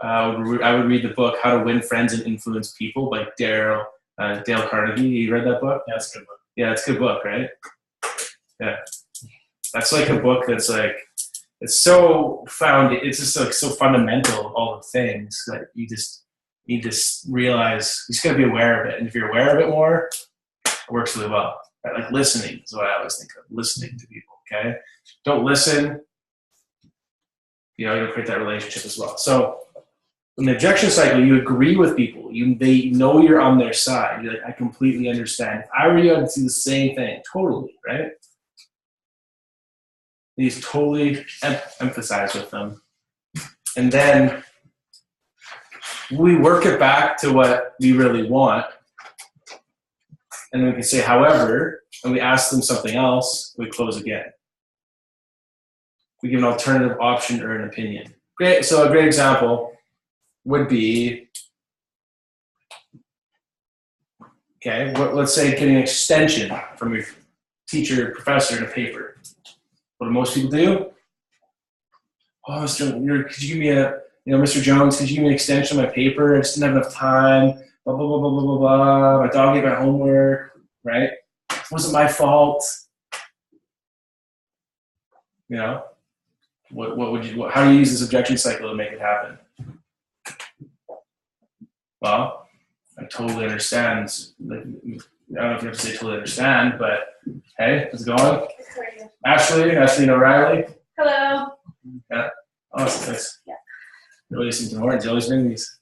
I would read the book How to Win Friends and Influence People by Dale Carnegie. You read that book? Yeah, that's a good one. Yeah, it's a good book, right? Yeah. That's like a book that's like, it's so it's just like so fundamental, all the things that you just need to realize, you just gotta be aware of it. And if you're aware of it more, it works really well. Right? Like listening is what I always think of, listening to people, okay? Don't listen, you know, you'll create that relationship as well. So in the objection cycle, you agree with people. They know you're on their side. You're like, I completely understand. If I were you, I'd do the same thing, totally, right? These totally emphasize with them. And then we work it back to what we really want. And then we can say, however, and we ask them something else, we close again. We give an alternative option or an opinion. Great. So a great example would be, okay, let's say getting an extension from your teacher or professor in a paper. What do most people do? Oh, could you give me Mr. Jones, could you give me an extension of my paper? I just didn't have enough time. Blah, blah, blah, blah, blah, blah, blah. My dog ate my homework, right? It wasn't my fault. You know? How do you use this objection cycle to make it happen? Well, I totally understand. I don't know if you have to say totally understand, but hey, how's it going? Ashley O'Reilly. Hello. Yeah. Oh, thanks. Yeah. Really seems important. You always bring these.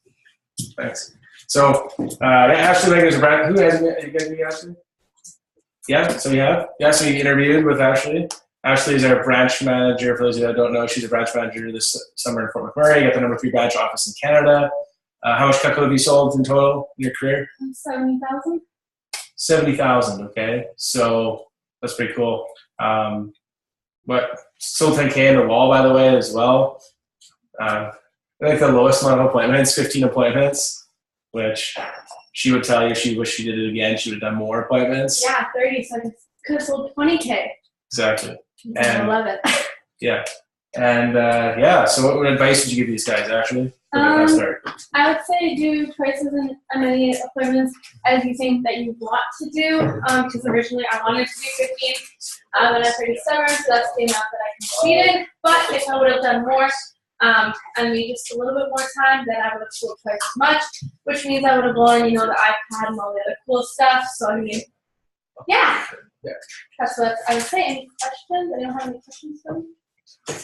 Thanks. So, Ashley, who has you guys meet Ashley? Yeah. So we have. Yeah. So we interviewed with Ashley. Ashley is our branch manager. For those of you that don't know, she's a branch manager this summer in Fort McMurray. You got the number 3 branch office in Canada. How much Cutco have you sold in total in your career? 70,000. 70,000. Okay. So that's pretty cool. But still 10K in the wall, by the way, as well. I think the lowest amount of appointments, 15 appointments, which she would tell you she wished she did it again. She would have done more appointments. Yeah, 30. So I could have sold 20K. Exactly. I love it. Yeah. And so what advice would you give these guys, actually? I would say do twice as many appointments as you think that you want to do. Because originally I wanted to do 15. And I'm pretty stubborn, so that's the amount that I completed. But if I would have done more and maybe just a little bit more time, then I would have sold twice as much, which means I would have won, the iPad and all the other cool stuff. So I mean, yeah. That's what I would say. Any questions? Anyone have any questions for me?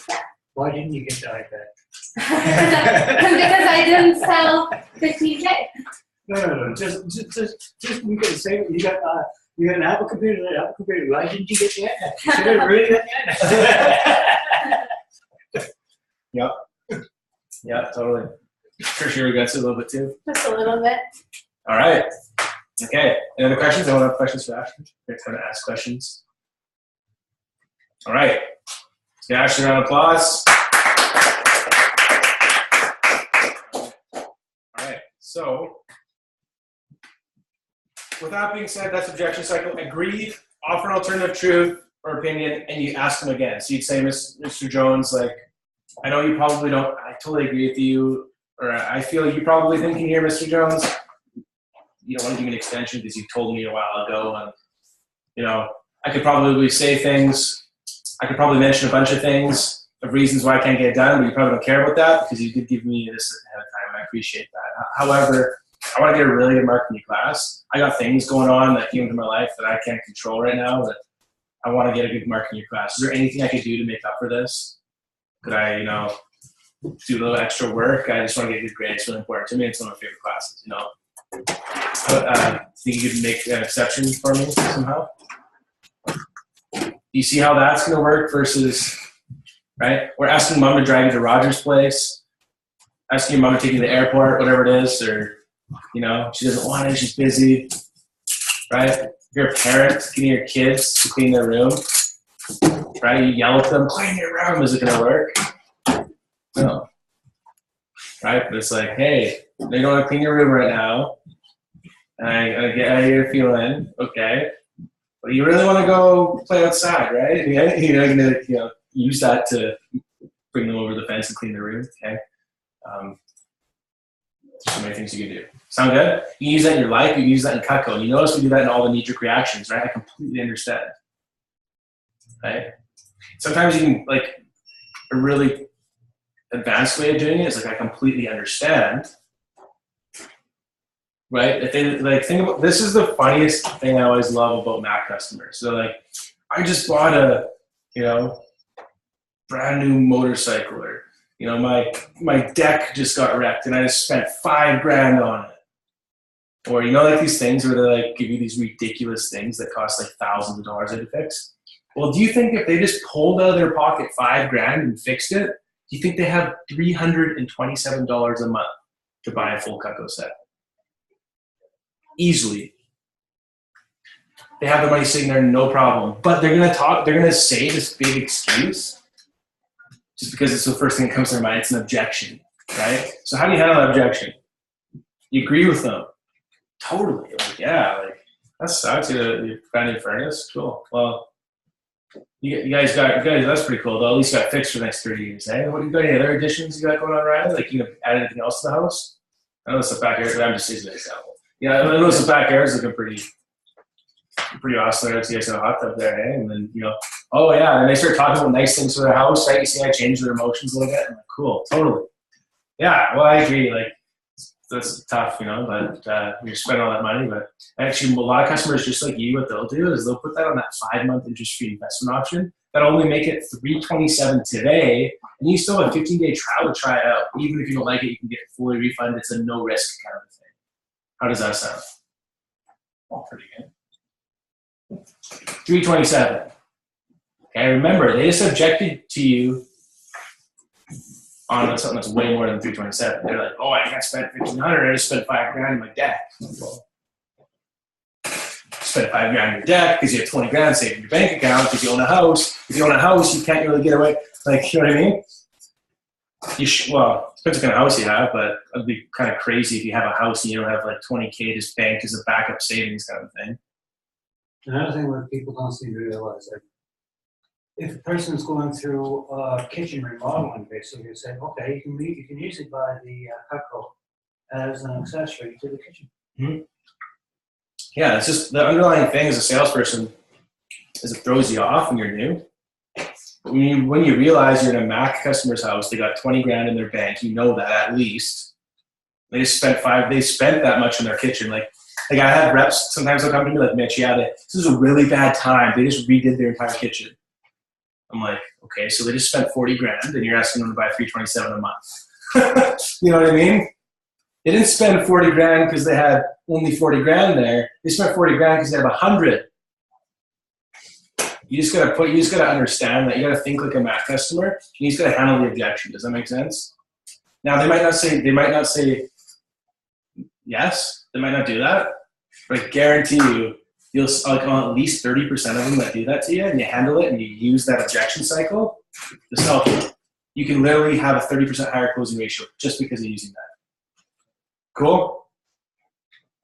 Yeah. Why didn't you get the iPad? Because I didn't sell 15K. No. Just you can say you got an Apple computer. Why didn't you get the iPad? You should have really got the iPad. Yeah, totally. Sure regrets it a little bit too. Just a little bit. All right. Okay. Any other questions? I want to have questions for Ashley. Next time to ask questions. All right. Let's give Ashley a round of applause. All right. So, with that being said, that's objection cycle. Agree, offer an alternative truth or opinion, and you ask them again. So you'd say, Mr. Jones, like, I know you probably don't, I totally agree with you, or I feel you probably thinking here, Mr. Jones, you don't want to give me an extension because you told me a while ago, and, I could probably say things, I could probably mention a bunch of things of reasons why I can't get it done, but you probably don't care about that because you did give me this ahead of time. I appreciate that. However, I want to get a really good mark in your class. I got things going on that came into my life that I can't control right now, but I want to get a good mark in your class. Is there anything I could do to make up for this? Could I, do a little extra work? I just want to get a good grade. It's really important to me. It's one of my favorite classes, Think you could make an exception for me somehow? Do you see how that's going to work versus, right? We're asking mom to drive you to Rogers Place, asking your mom to take you to the airport, whatever it is, or, she doesn't want it, she's busy, right? If you're a parent, getting your kids to clean their room, right? You yell at them, clean your room, is it going to work? No. Right? But it's like, hey, they don't want to clean your room right now. I get how you're feeling, okay. But you really want to go play outside, right? You're not going to use that to bring them over the fence and clean the room. Okay. There's so many things you can do. Sound good? You can use that in your life. You can use that in Cutco. And you notice we do that in all the knee-jerk reactions, right? I completely understand. Right? Sometimes you can, like, a really advanced way of doing it is like, I completely understand. Right? If they, like, think about, this is the funniest thing I always love about Mac customers. So, like, I just bought a, you know, brand new motorcycle, or, you know, my deck just got wrecked and I just spent $5,000 on it. Or, you know, like these things where they like give you these ridiculous things that cost like thousands of dollars to fix. Well, do you think if they just pulled out of their pocket $5,000 and fixed it, do you think they have $327 a month to buy a full Cutco set? Easily. They have the money sitting there, no problem. But they're gonna say this big excuse just because it's the first thing that comes to their mind. It's an objection, right? So how do you handle that objection? You agree with them. Totally. Like, yeah, like, that sucks. You got a new furnace? Cool. Well, you guys, that's pretty cool, though. At least you got fixed for the next 30 years, eh? What, you got any other additions you got going on, Ryan? Like, you add anything else to the house? I know it's the back area, but I'm just using an example. Yeah, I know the back area is looking pretty awesome. You guys have a hot tub there, eh? And then, you know, oh yeah, and they start talking about nice things for their house, right? You see, I changed their emotions a little bit. I'm like, cool, totally. Yeah, well, I agree. Like, that's tough, you know, but you're spending all that money. But actually, a lot of customers, just like you, what they'll do is they'll put that on that 5-month interest-free investment option. That'll only make it $327 today, and you still have a 15-day trial to try it out. Even if you don't like it, you can get it fully refunded. It's a no-risk kind of thing. How does that sound? Oh, pretty good. $327. Okay, remember, they just objected to you on something that's way more than $327. They're like, oh, I can't spend $1,500. I just spent $5,000 in my deck. Well, spend $5,000 in your deck because you have $20,000 saved in your bank account because you own a house. If you own a house, you can't really get away. Like, you know what I mean? Well, depends what kind of house you have, but it'd be kind of crazy if you have a house and you don't have like $20K just banked as a backup savings kind of thing. Another thing that people don't seem to realize, like, if a person's going through kitchen remodeling, basically, you say, okay, you can usually buy the Cutco as an accessory to the kitchen. Mm-hmm. Yeah, it's just the underlying thing as a salesperson is it throws you off when you're new. But when you realize you're in a Mac customer's house, they got $20,000 in their bank, you know that at least. They spent that much in their kitchen. Like I had reps, sometimes they'll come to me like, Mitch, yeah, this is a really bad time. They just redid their entire kitchen. I'm like, okay, so they just spent $40,000 and you're asking them to buy $327 a month. You know what I mean? They didn't spend $40,000 because they had only $40,000 there. They spent $40,000 because they have $100,000. You just gotta understand that you gotta think like a Mac customer. You just gotta handle the objection. Does that make sense? Now they might not say yes. They might not do that, but I guarantee you, you'll like on at least 30% of them that do that to you, and you handle it and you use that objection cycle to sell it. You can literally have a 30% higher closing ratio just because of using that. Cool?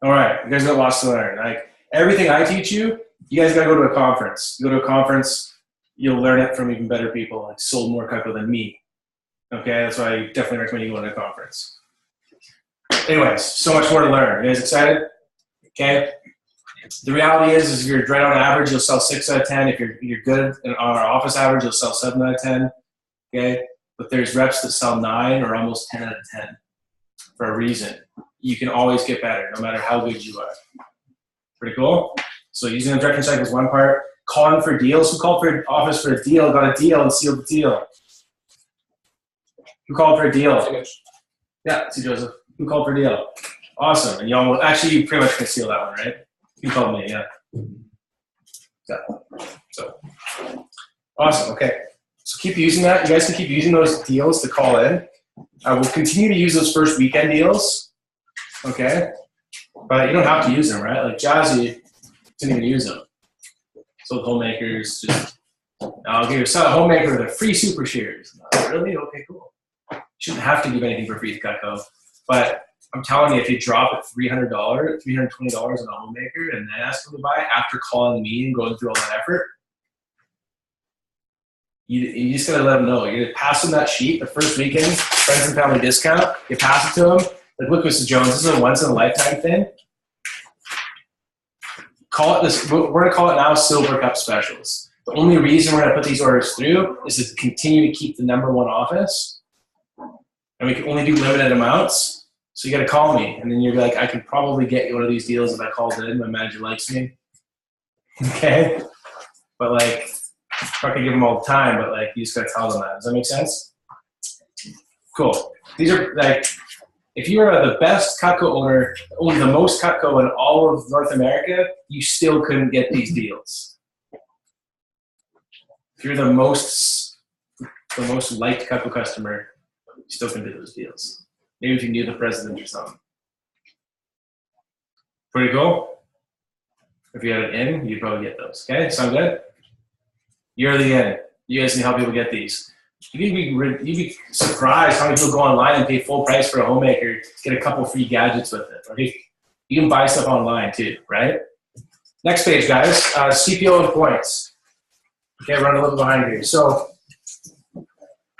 All right, you guys got lots to learn. Like everything I teach you, you guys gotta go to a conference. You go to a conference, you'll learn it from even better people, like sold more Cutco than me. Okay, that's why I definitely recommend you go to a conference. Anyways, so much more to learn. You guys excited? Okay. The reality is if you're right on average, you'll sell 6 out of 10. If you're good on our office average, you'll sell 7 out of 10. Okay, but there's reps that sell 9 or almost 10 out of 10 for a reason. You can always get better, no matter how good you are. Pretty cool. So using the objection cycle is one part. Calling for deals. Who called for office for a deal? Got a deal and sealed the deal. Who called for a deal? Yeah, see Joseph. Who called for a deal? Awesome. And y'all will actually you pretty much can seal that one, right? You called me, yeah. So awesome. Okay. So keep using that. You guys can keep using those deals to call in. I will continue to use those first weekend deals. Okay. But you don't have to use them, right? Like Jazzy didn't even use them. So homemakers just I'll give you a homemaker with a free super shears. Really? Okay, cool. You shouldn't have to give anything for free to Cutco. But I'm telling you, if you drop it $320 on a homemaker and then ask them to buy after calling me and going through all that effort, You just gotta let them know. You're gonna pass them that sheet the first weekend, friends and family discount. You pass it to them. Like, look, Mrs. Jones, this is a once in a lifetime thing. Call it this. We're gonna call it now Silver Cup Specials. The only reason we're gonna put these orders through is to continue to keep the #1 office, and we can only do limited amounts. So you gotta call me, and then you're like, I could probably get you one of these deals if I called in. My manager likes me. Okay, but like. I'm not gonna give them all the time, but like you just gotta tell them that. Does that make sense? Cool. These are like, if you are the best Cutco owner, only the most Cutco in all of North America, you still couldn't get these deals. If you're the most liked Cutco customer, you still couldn't get those deals. Maybe if you knew the president or something. Pretty cool. If you had it in, you'd probably get those. Okay, sound good? You're the end. You guys can help people get these. You'd be surprised how many people go online and pay full price for a homemaker, get a couple free gadgets with it. Right? You can buy stuff online too, right? Next page, guys. CPO and points. Okay, run a little behind here. So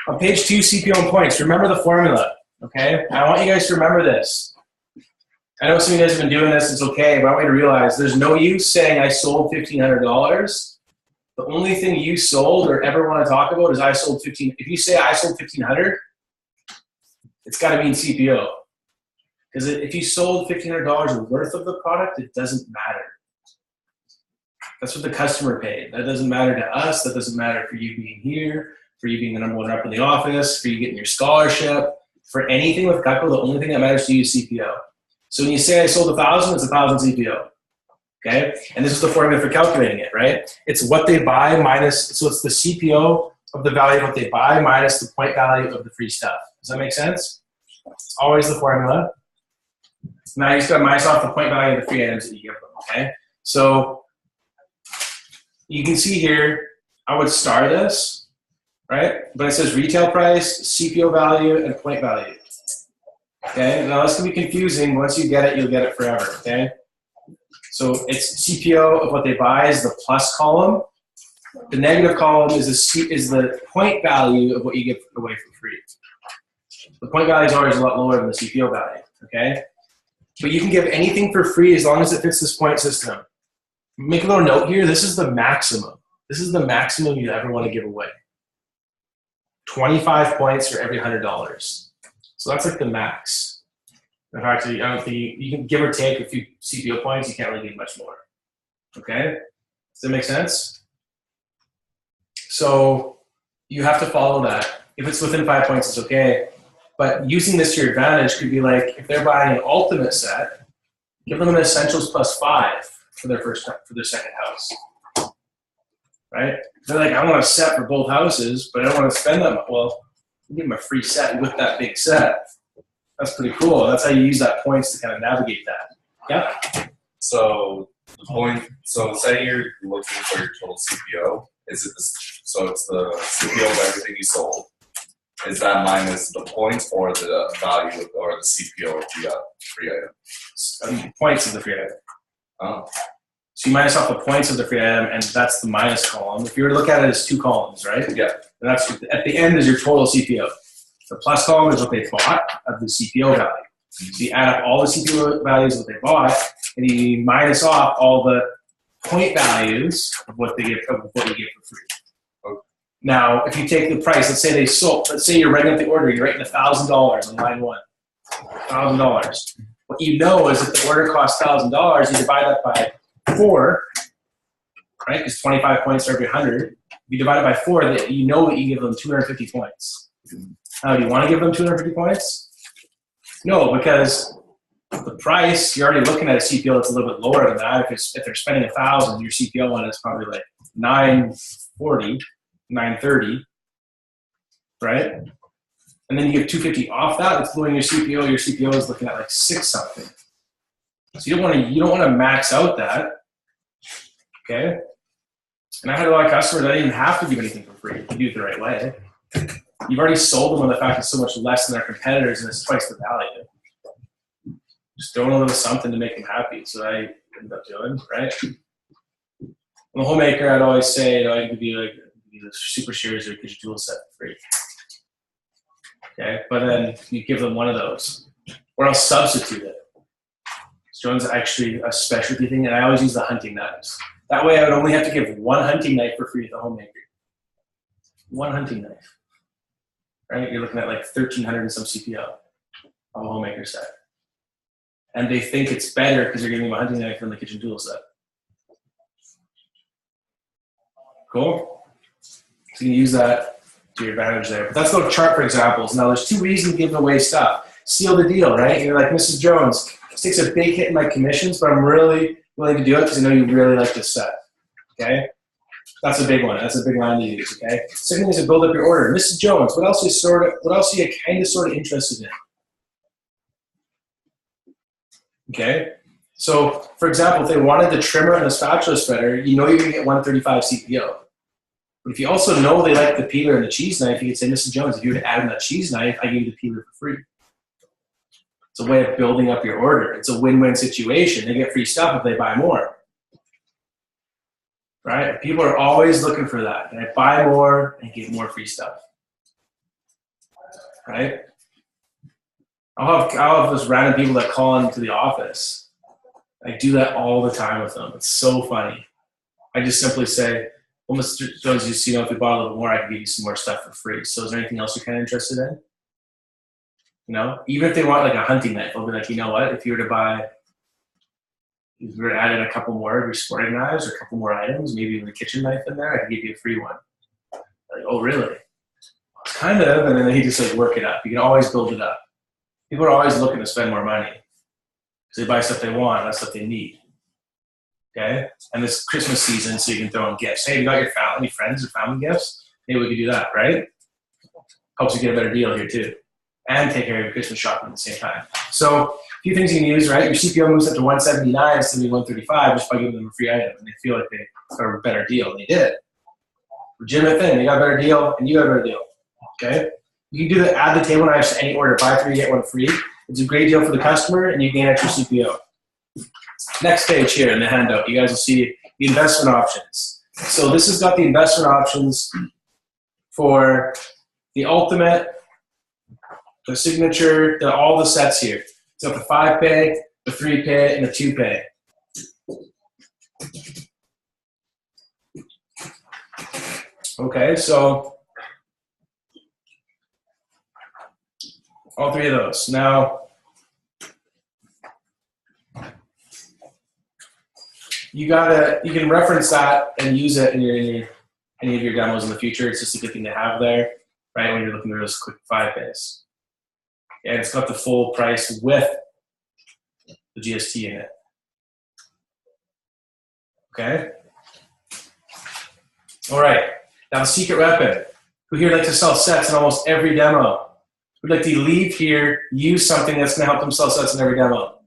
on page 2, CPO and points. Remember the formula. Okay, I want you guys to remember this. I know some of you guys have been doing this. It's okay, but I want you to realize there's no use saying I sold $1,500. The only thing you sold or ever want to talk about is I sold 15. If you say I sold 1,500, it's got to mean CPO. Because if you sold $1,500 worth of the product, it doesn't matter. That's what the customer paid. That doesn't matter to us. That doesn't matter for you being here, for you being the #1 rep in the office, for you getting your scholarship. For anything with Cutco, the only thing that matters to you is CPO. So when you say I sold 1,000, it's 1,000 CPO. Okay, and this is the formula for calculating it, right? It's what they buy minus, so it's the CPO of the value of what they buy minus the point value of the free stuff. Does that make sense? It's always the formula. Now you just got to minus off the point value of the free items that you give them, okay? So you can see here, I would star this, right? But it says retail price, CPO value, and point value. Okay, now this can be confusing. Once you get it, you'll get it forever, okay? So it's CPO of what they buy is the plus column. The negative column is the point value of what you give away for free. The point value is always a lot lower than the CPO value, okay? But you can give anything for free as long as it fits this point system. Make a little note here, this is the maximum. This is the maximum you ever want to give away. 25 points for every $100. So that's like the max. In fact, I don't think you can give or take a few CPO points, you can't really give much more. Okay? Does that make sense? So you have to follow that. If it's within 5 points, it's okay. But using this to your advantage could be like, if they're buying an ultimate set, give them an essentials +5 for their second house. Right? They're like, I want a set for both houses, but I don't want to spend that much. Well, you give them a free set with that big set. That's pretty cool. That's how you use that points to kind of navigate that. Yeah. So the point. So say you're looking for your total CPO. Is it this? So it's the CPO of everything you sold. Is that minus the points or the value or the CPO of the free item? Points of the free item. Oh. So you minus off the points of the free item, and that's the minus column. If you were to look at it as 2 columns, right? Yeah. And that's at the end is your total CPO. The plus column is what they bought of the CPO value. So you add up all the CPO values that they bought, and you minus off all the point values of what they get for free. Okay. Now, if you take the price, let's say you're writing up the order, you're writing $1,000 on line 1. $1,000. What you know is if the order costs $1,000, you divide that by 4, right? Because 25 points for every 100. If you divide it by 4, that you know that you give them 250 points. Now, do you want to give them 250 points? No, because the price, you're already looking at a CPO that's a little bit lower than that. If they're spending 1,000, your CPO on it's probably like 940, 930, right? And then you give 250 off that, it's blowing your CPO. Your CPO is looking at like 6 something. So you don't want to max out that, okay? And I had a lot of customers that didn't even have to give anything for free if you do it the right way. You've already sold them on the fact it's so much less than their competitors and it's twice the value. Just throw in a little something to make them happy. So I ended up doing, right? I'm a homemaker, I'd always say, I give you like give you the Super Series or Kitchen Tool set for free. Okay, but then you give them one of those, or else substitute it. Stone's actually a specialty thing, and I always use the hunting knives. That way I would only have to give one hunting knife for free at the homemaker. One hunting knife. Right? You're looking at like 1,300 and some CPO on a homemaker set. And they think it's better because you're giving them a hunting knife than the kitchen tool set. Cool? So you can use that to your advantage there. But that's no chart for examples. Now there's two reasons to give away stuff. Seal the deal, right? You're like, Mrs. Jones, this takes a big hit in my commissions, but I'm really willing to do it because I know you really like this set. Okay? That's a big one. That's a big line to use, okay? Second thing is to build up your order. Mrs. Jones, what else are you kind of sort of interested in? Okay? So, for example, if they wanted the trimmer and the spatula spreader, you know you're going to get 135 CPO. But if you also know they like the peeler and the cheese knife, you could say, Mrs. Jones, if you were to add in that cheese knife, I give you the peeler for free. It's a way of building up your order. It's a win-win situation. They get free stuff if they buy more. Right? People are always looking for that. And I buy more and get more free stuff. Right? I'll have those random people that call into the office. I do that all the time with them. It's so funny. I just simply say, well, Mr. Jones, if we bought a little more, I can give you some more stuff for free. So is there anything else you're kind of interested in? You know, even if they want like a hunting knife, I'll be like, you know what, if you were to add in a couple more of your sporting knives or a couple more items, maybe even a kitchen knife in there, I can give you a free one. Like, oh, really? Kind of, and then he just like work it up. You can always build it up. People are always looking to spend more money because they buy stuff they want, not stuff they need. Okay? And this Christmas season, so you can throw in gifts. Hey, you got your family, friends, or family gifts? Maybe we could do that, right? Helps you get a better deal here too. And take care of your Christmas shopping at the same time. So, a few things you can use, right? Your CPO moves up to 179 instead of 135 just by giving them a free item. And they feel like they got a better deal. And they did. Legitimate thing. They got a better deal, and you got a better deal. Okay? You can do the add the table knives to any order. Buy 3, get 1 free. It's a great deal for the customer, and you gain extra CPO. Next page here in the handout, you guys will see the investment options. So this has got the investment options for the ultimate, the signature, all the sets here. So the 5-pay, the 3-pay, and the 2-pay. Okay, so all 3 of those. Now, you can reference that and use it in any of your demos in the future. It's just a good thing to have there, right? When you're looking for those quick 5-pays. And it's got the full price with the GST in it. Okay? All right. Now the secret weapon. Who here likes to sell sets in almost every demo? Who'd like to leave here, use something that's going to help them sell sets in every demo?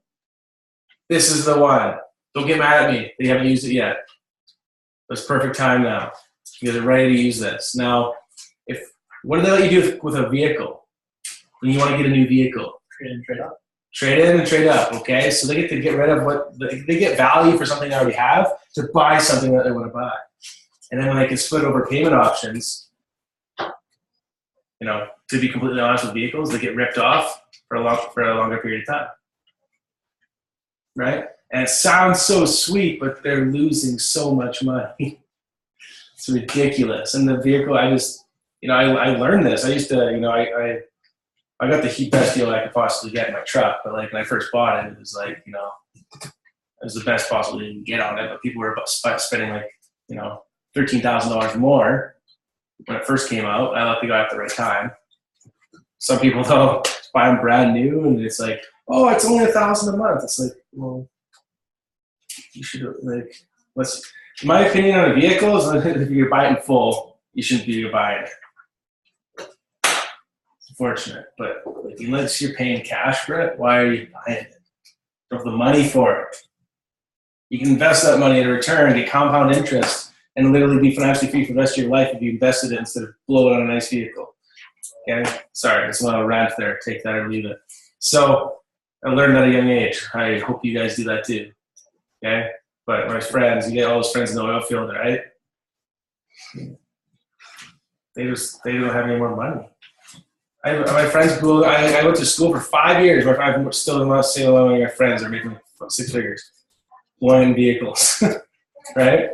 This is the one. Don't get mad at me. They haven't used it yet. It's perfect time now. You guys are ready to use this. Now, what do they let you do with a vehicle when you want to get a new vehicle? Trade in, trade up. Trade in and trade up, okay? So they get to get rid of they get value for something they already have to buy something that they want to buy. And then when they can split over payment options, to be completely honest with vehicles, they get ripped off for a longer period of time. Right? And it sounds so sweet, but they're losing so much money. It's ridiculous. And the vehicle, I learned this. I used to, I got the best deal I could possibly get in my truck. But like when I first bought it, it was like, it was the best possible you can get on it. But people were spending like, $13,000 more when it first came out. I let the guy at the right time. Some people though buy them brand new, and it's like, oh, it's only $1,000 a month. It's like, well, you should in my opinion on a vehicle is if you buy it in full, you shouldn't be buying it. It's unfortunate, but unless you're paying cash for it, why are you buying it? You don't have the money for it. You can invest that money in return, get compound interest, and literally be financially free for the rest of your life if you invested it instead of blow it on a nice vehicle. Okay? Sorry, I just want to rant there. Take that or leave it. So I learned at a young age. I hope you guys do that too. Okay? But my friends, you get all those friends in the oil field, right? They don't have any more money. My friends go. I went to school for 5 years. Where I'm still in Los Angeles. One of my friends are making 6 figures, flying vehicles, right?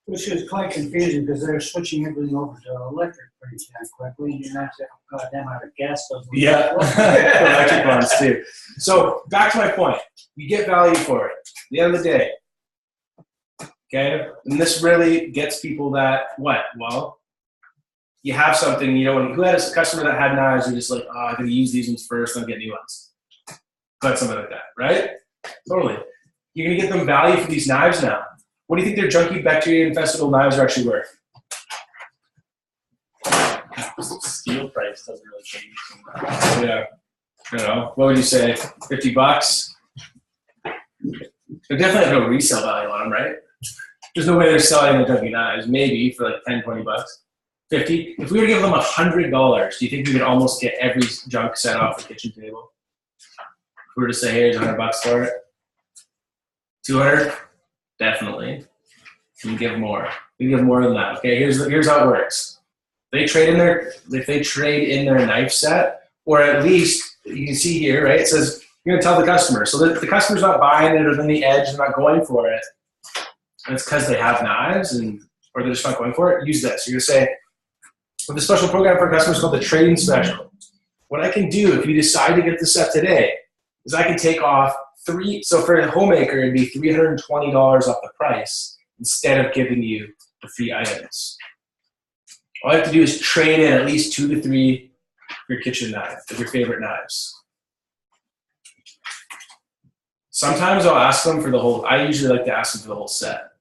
Which is quite confusing because they're switching everything over to electric pretty damn quickly, and you're not goddamn out of gas stoves. Yeah, electric ones too. So back to my point. You get value for it. At the end of the day, okay. And this really gets people that what? Well, you have something. You know, who had a customer that had knives? You're just like, oh, I'm gonna use these ones first, and I'll get new ones. But something like that, right? Totally. You're gonna get them value for these knives now. What do you think their junky bacteria infestable knives are actually worth? Steel price doesn't really change. Yeah. I don't know. What would you say? $50? They definitely have no resale value on them, right? There's no way they're selling the junky knives. Maybe for like $10, $20. $50. If we were to give them $100, do you think we could almost get every junk set off the kitchen table? If we were to say, hey, here's $100 for it. 200? Definitely. We can give more. We can give more than that. Okay, here's how it works. If they trade in their knife set, or at least you can see here, right? It says you're gonna tell the customer. So that the customer's not buying it or on the edge, they're not going for it. And it's because they have knives or they're just not going for it. Use this. You're gonna say, with a special program for customers called the trading special. What I can do if you decide to get the set today is I can take off so for a homemaker, it'd be $320 off the price instead of giving you the free items. All you have to do is trade in at least 2 to 3 of your kitchen knives, of your favorite knives. Sometimes I'll ask them for I usually like to ask them for the whole set.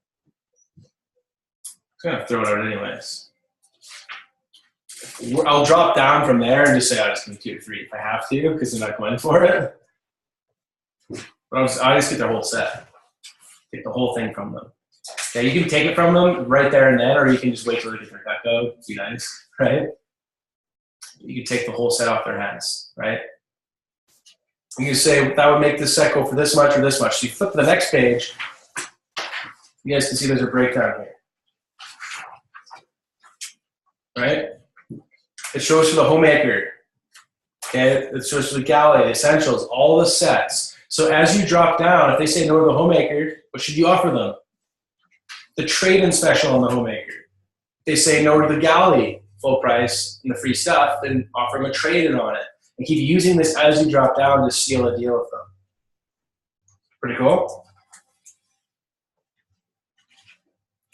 I'm gonna throw it out anyways. I'll drop down from there and just say, I'll just give me 2 to 3 if I have to, because they're not going for it. But I just get their whole set. Take the whole thing from them. Okay, you can take it from them right there and then, or you can just wait till they get their cut code. Be nice, right? You can take the whole set off their hands, right? You can say, that would make this set go for this much or this much. So you flip to the next page, you guys can see there's a breakdown here. Right? It shows for the homemaker. Okay, it shows for the galley, essentials, all the sets. So as you drop down, if they say no to the homemaker, what should you offer them? The trade-in special on the homemaker. If they say no to the galley, full price, and the free stuff, then offer them a trade-in on it. And keep using this as you drop down to seal a deal with them. Pretty cool?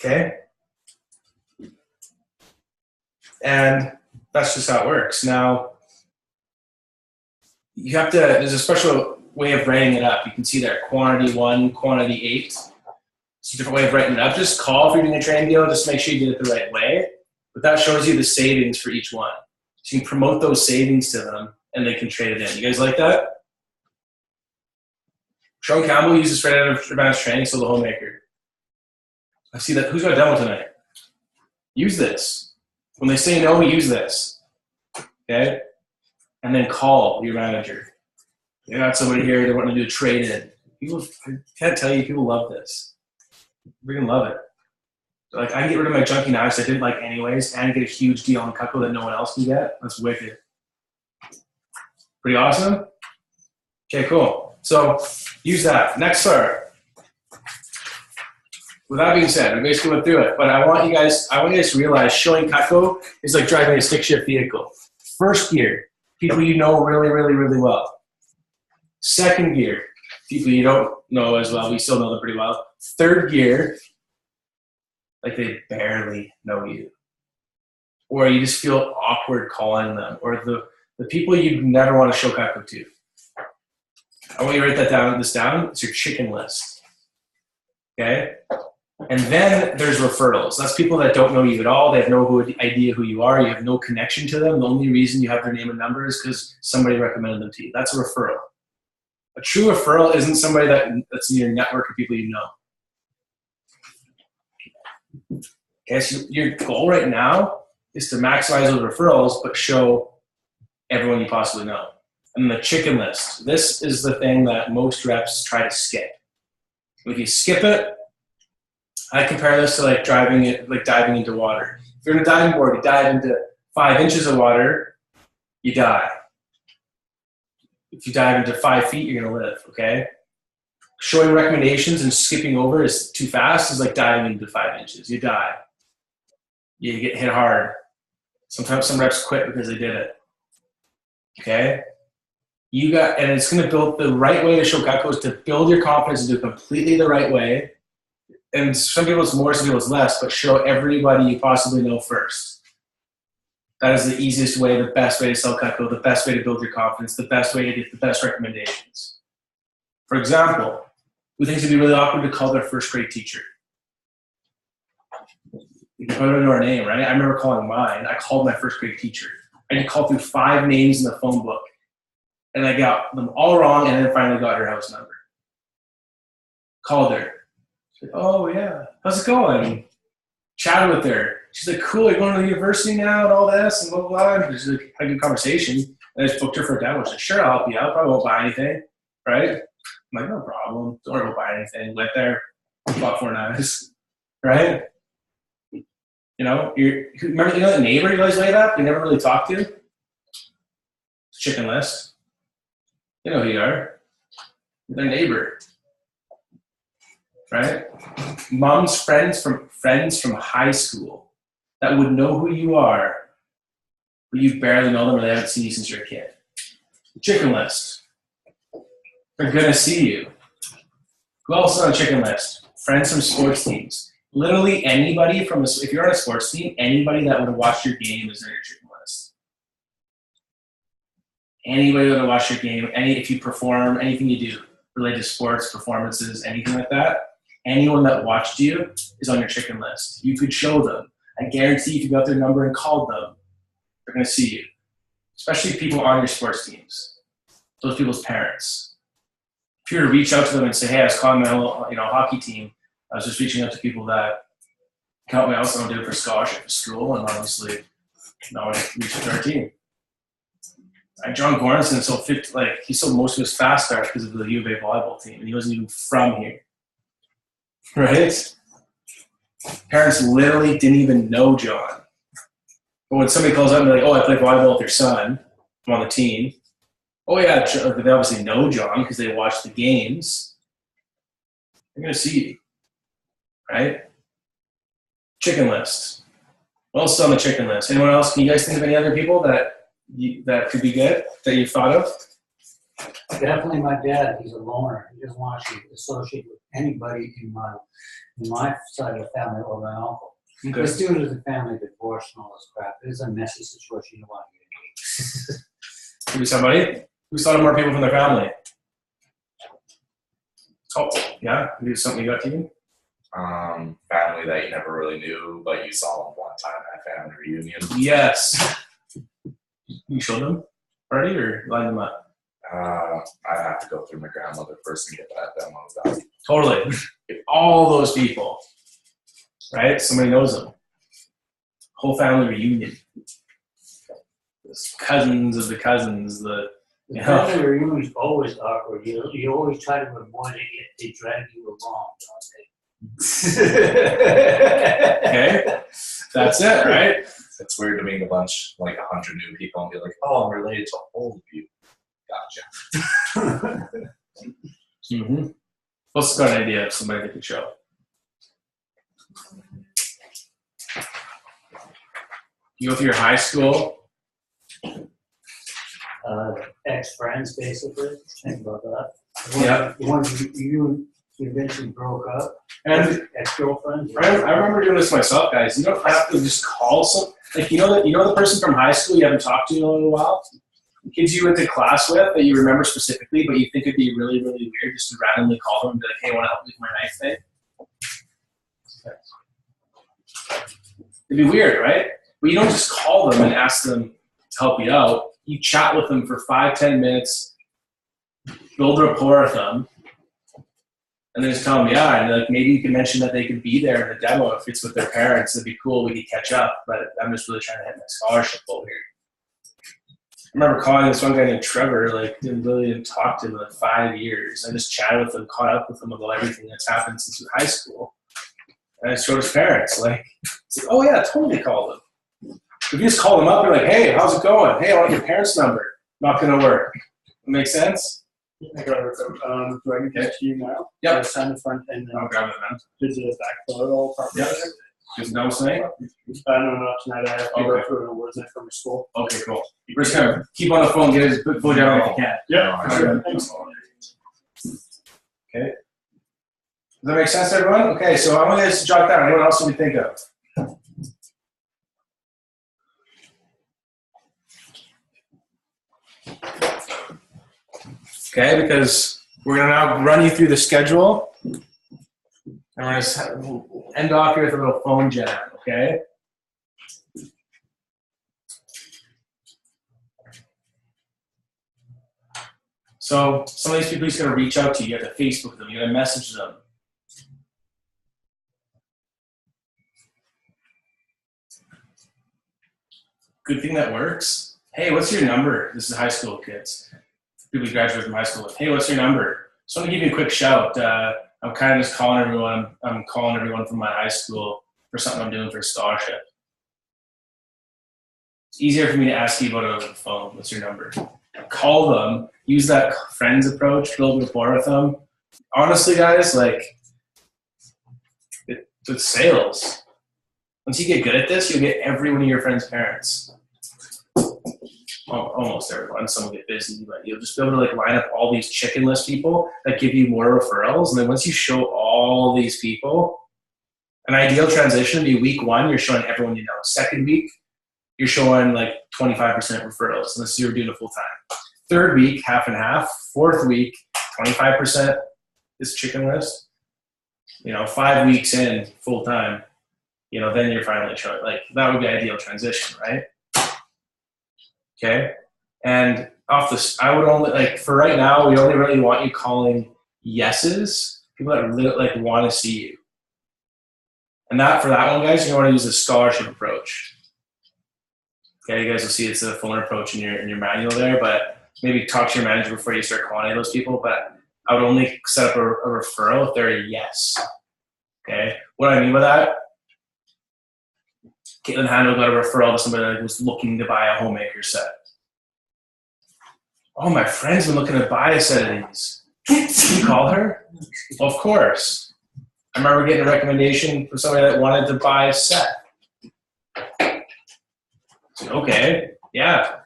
Okay. And that's just how it works. Now, you have to, there's a special way of writing it up. You can see there, quantity 1, quantity 8. It's a different way of writing it up. Just call if you're doing a trade deal, just make sure you did it the right way. But that shows you the savings for each one. So you can promote those savings to them and they can trade it in. You guys like that? Sean Campbell uses straight out of advanced training, so the homemaker. I see that. Who's got a demo tonight? Use this. When they say no, use this. Okay? And then call your manager. They got somebody here, they want to do a trade-in. People, I can't tell you, people love this. They freaking love it. Like, I can get rid of my junky knives I didn't like anyways, and get a huge deal on Cutco that no one else can get. That's wicked. Pretty awesome? Okay, cool. So, use that. Next part. With that being said, we basically went through it, but I want you guys to realize showing Cutco is like driving a stick shift vehicle. First gear, people you know really, really, really well. Second gear, people you don't know as well, we still know them pretty well. Third gear, like they barely know you. Or you just feel awkward calling them. Or the people you never want to show Cutco to. I want you to write this down. It's your chicken list. Okay? And then there's referrals. That's people that don't know you at all. They have no idea who you are. You have no connection to them. The only reason you have their name and number is because somebody recommended them to you. That's a referral. A true referral isn't somebody that's in your network of people you know. Okay, so your goal right now is to maximize those referrals, but show everyone you possibly know. And the chicken list. This is the thing that most reps try to skip. If you skip it, I compare this to like diving into water. If you're on a diving board, you dive into 5 inches of water, you die. If you dive into 5 feet, you're gonna live, okay? Showing recommendations and skipping over is too fast is like diving into 5 inches. You die. You get hit hard. Sometimes some reps quit because they did it. Okay? And it's gonna build the right way to show Cutco is to build your confidence and do it completely the right way. And some people it's more, some people it's less, but show everybody you possibly know first. That is the easiest way, the best way to sell Cutco, the best way to build your confidence, the best way to get the best recommendations. For example, who thinks it'd be really awkward to call their first grade teacher? You can put it into our name, right? I remember calling mine. I called my first grade teacher. I had to call through 5 names in the phone book. And I got them all wrong and then finally got her house number. Called her. She's like, oh yeah, how's it going? Chatted with her. She's like, cool, you're going to the university now and all this and blah, blah, blah. And she's like, had a good conversation. And I just booked her for a demo. She's like, sure, I'll help you out. Probably won't buy anything, right? I'm like, no problem. Don't worry about buying anything. Went there, bought 4 knives, right? You know, remember that neighbor you guys laid up? You never really talked to? Chicken list. You know who you are. You're their neighbor, right? Mom's friends from high school that would know who you are, but you barely know them or they haven't seen you since you're a kid. Chicken list. They're gonna see you. Who else is on a chicken list? Friends from sports teams. Literally anybody if you're on a sports team, anybody that would have watched your game is on your chicken list. Anybody that would have watched your game, if you perform, anything you do related to sports, performances, anything like that, anyone that watched you is on your chicken list. You could show them. I guarantee if you got their number and called them, they're going to see you. Especially people on your sports teams. Those people's parents. If you were to reach out to them and say, hey, I was calling my whole, hockey team. I was just reaching out to people that can help me out, so I don't do it for scholarship for school, and obviously, I want to reach out to our team. John Goranson he sold most of his fast start because of the U of A volleyball team, and he wasn't even from here. Right? Parents literally didn't even know John. But when somebody calls up and they're like, oh, I play volleyball with your son, I'm on the team. Oh yeah, they obviously know John because they watch the games. They're going to see you. Right? Chicken list. What else is on the chicken list? Anyone else? Can you guys think of any other people that could be good that you've thought of? Definitely my dad. He's a loner. He doesn't want to associate with anybody in my side of the family or my uncle. Okay. This dude is a family divorce and all this crap. It is a messy situation you don't want to get into. Could be somebody. Who's thought of more people from their family? Oh, yeah? Maybe something you got, Tegan? Family that you never really knew, but you saw them one time at family reunion. Yes. You showed them already or lined them up? I'd have to go through my grandmother first and get that demo done. Totally. All those people, right? Somebody knows them. Whole family reunion. Cousins of the cousins. The family reunion is always awkward. You always try to avoid it if they drag you along, don't they? Okay, that's it, right? It's weird to meet a bunch, like 100 new people and be like, oh, I'm related to all of you. Gotcha. Mm-hmm. Let's got an idea of somebody that could show. You go through your high school. Ex-friends, basically. Think about that. Yeah. The ones you eventually broke up. And ex-girlfriends. I remember doing this myself, guys. You don't have to just call some. Like the person from high school you haven't talked to in a little while. Kids you went to class with that you remember specifically, but you think it'd be really, really weird just to randomly call them and be like, hey, want to help me with my knife thing? It'd be weird, right? But you don't just call them and ask them to help you out. You chat with them for 5-10 minutes, build rapport with them, and then just tell them, yeah, and like maybe you can mention that they could be there in the demo if it's with their parents. It'd be cool. We could catch up, but I'm just really trying to hit my scholarship goal here. I remember calling this one guy named Trevor, didn't talk to him in like 5 years. I just chatted with him, caught up with him about everything that's happened since high school. And I showed his parents, it's like, oh yeah, totally call them. If you just call them up, you're like, hey, how's it going? Hey, I want your parents' number. Not gonna work. Make sense? I got it. Do I need to get to you now? Yep. I sign the front and then I'll grab it then. does it backfill it all properly? Yep. Just no saying? No, not tonight. I have to go Okay. through an awards night from school. Okay, cool. We're just gonna keep on the phone, get as full job if you can. Yeah, for sure. Thanks. Okay. Does that make sense to everyone? Okay, so I want you guys to jot down. Anyone else you can think of? Okay, because we're gonna now run you through the schedule. And we're gonna end off here with a little phone jam, okay? So some of these people are just gonna reach out to you. You have to Facebook them. You gotta message them. Good thing that works. Hey, what's your number? This is high school kids. People who graduate from high school with. Hey, what's your number? So I'm gonna give you a quick shout. I'm kind of just calling everyone. I'm calling everyone from my high school for something I'm doing for a scholarship. It's easier for me to ask you about it over the phone. What's your number? Call them. Use that friends approach. Build rapport with them. Honestly, guys, like it's sales. Once you get good at this, you'll get every one of your friends' parents. Almost everyone. Some will get busy, but you'll just be able to like line up all these chicken list people that give you more referrals. And then once you show all these people, an ideal transition would be week 1, you're showing everyone you know. Second week, you're showing like 25% referrals, unless you're doing it full time. Third week, half and half. Fourth week, 25% is chicken list. 5 weeks in full time, then you're finally showing, like, that would be ideal transition, right? Okay. And I would only, like, for right now, we only really want you calling yeses, people that really, like, want to see you. And for that one, guys, you want to use the scholarship approach. Okay, you guys will see it's a phone approach in your manual there, but maybe talk to your manager before you start calling any of those people. But I would only set up a referral if they're a yes. Okay, what I mean by that, Caitlin Handel got a referral to somebody that was looking to buy a homemaker set. Oh, my friend's been looking to buy a set of these. Can you call her? Well, of course. I remember getting a recommendation from somebody that wanted to buy a set. Okay, yeah.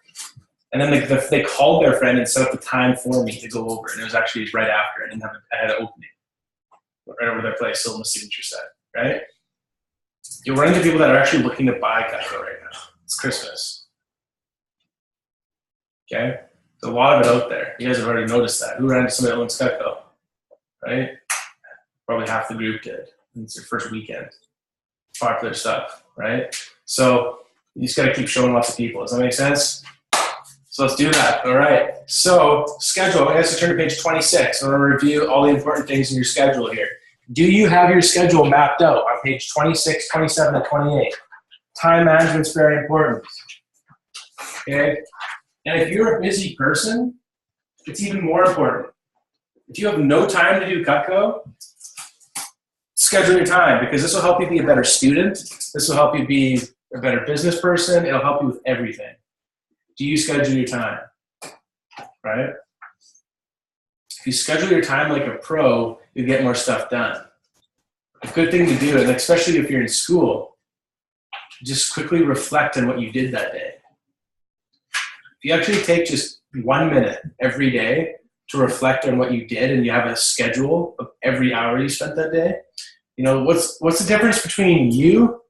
And then they called their friend and set up the time for me to go over. And it was actually right after. I had an opening right over their place, still in the signature set, right? You'll run into people that are actually looking to buy Cutco right now. It's Christmas. Okay? There's a lot of it out there. You guys have already noticed that. Who ran into somebody that owns Cutco? Right? Probably half the group did. It's your first weekend. Popular stuff, right? So you just got to keep showing lots of people. Does that make sense? So let's do that. All right. So schedule. I guess to turn to page 26. I'm going to review all the important things in your schedule here. Do you have your schedule mapped out on page 26, 27, and 28? Time management is very important. Okay? And if you're a busy person, it's even more important. If you have no time to do Cutco, schedule your time, because this will help you be a better student. This will help you be a better business person. It'll help you with everything. Do you schedule your time? Right? If you schedule your time like a pro, you get more stuff done. A good thing to do, and especially if you're in school, just quickly reflect on what you did that day. If you actually take just 1 minute every day to reflect on what you did, and you have a schedule of every hour you spent that day, what's the difference between you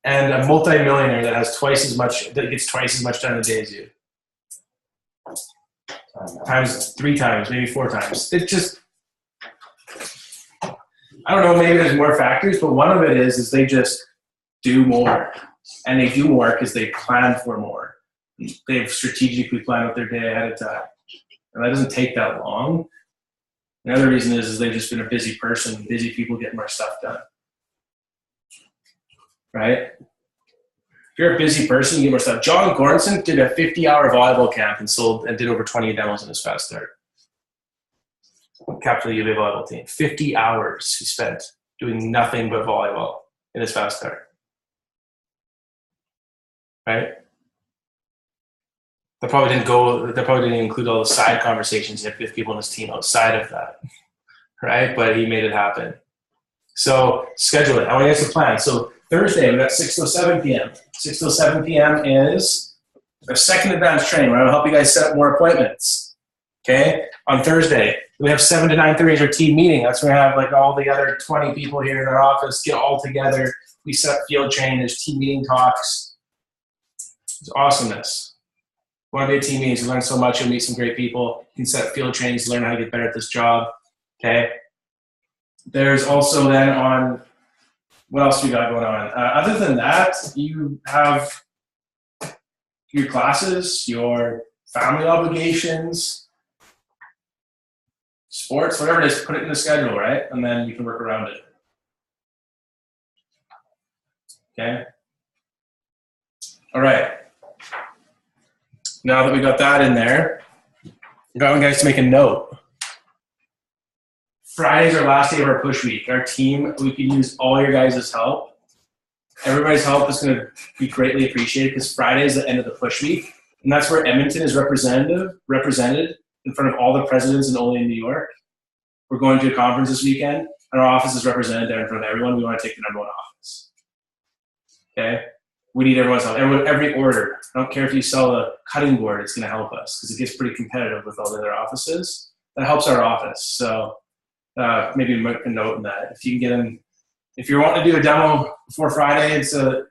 and a multimillionaire that has gets twice as much done in a day as you? Times 3 times, maybe 4 times. It just, I don't know, maybe there's more factors, but one of it is they just do more. And they do more because they plan for more. They've strategically planned out their day ahead of time. And that doesn't take that long. Another reason is they've just been a busy person. Busy people get more stuff done. Right? If you're a busy person, you get more stuff. John Goranson did a 50-hour volleyball camp and did over 20 demos in his fast start. Captain of the UVA volleyball team. 50 hours he spent doing nothing but volleyball in his fast start. right? They probably didn't include all the side conversations he had with people on his team outside of that, right? But he made it happen. So schedule it. I want you guys to plan. So Thursday, we got 6 to 7 p.m. 6 to 7 p.m. is our second advanced training. We're going to help you guys set up more appointments. Okay? On Thursday, we have 7 to 9:30 is our team meeting. That's where we have like all the other 20 people here in our office get all together. We set up field training. There's team meeting talks. It's awesomeness. You want to be a team meeting, you learn so much, you'll meet some great people. You can set up field trainings, learn how to get better at this job. Okay? There's also then on, what else we got going on? Other than that, you have your classes, your family obligations, sports, whatever it is, put it in the schedule, right? And then you can work around it. Okay? All right. Now that we got that in there, I want you guys to make a note. Friday's our last day of our push week. Our team, we can use all your guys' help. Everybody's help is going to be greatly appreciated because Friday is the end of the push week. And that's where Edmonton is represented in front of all the presidents and only in New York. We're going to a conference this weekend, and our office is represented there in front of everyone. We want to take the #1 office. Okay? We need everyone's help. Every order. I don't care if you sell a cutting board, it's going to help us because it gets pretty competitive with all the other offices. That helps our office. So maybe make a note in that. If you can get in, if you're wanting to do a demo before Friday,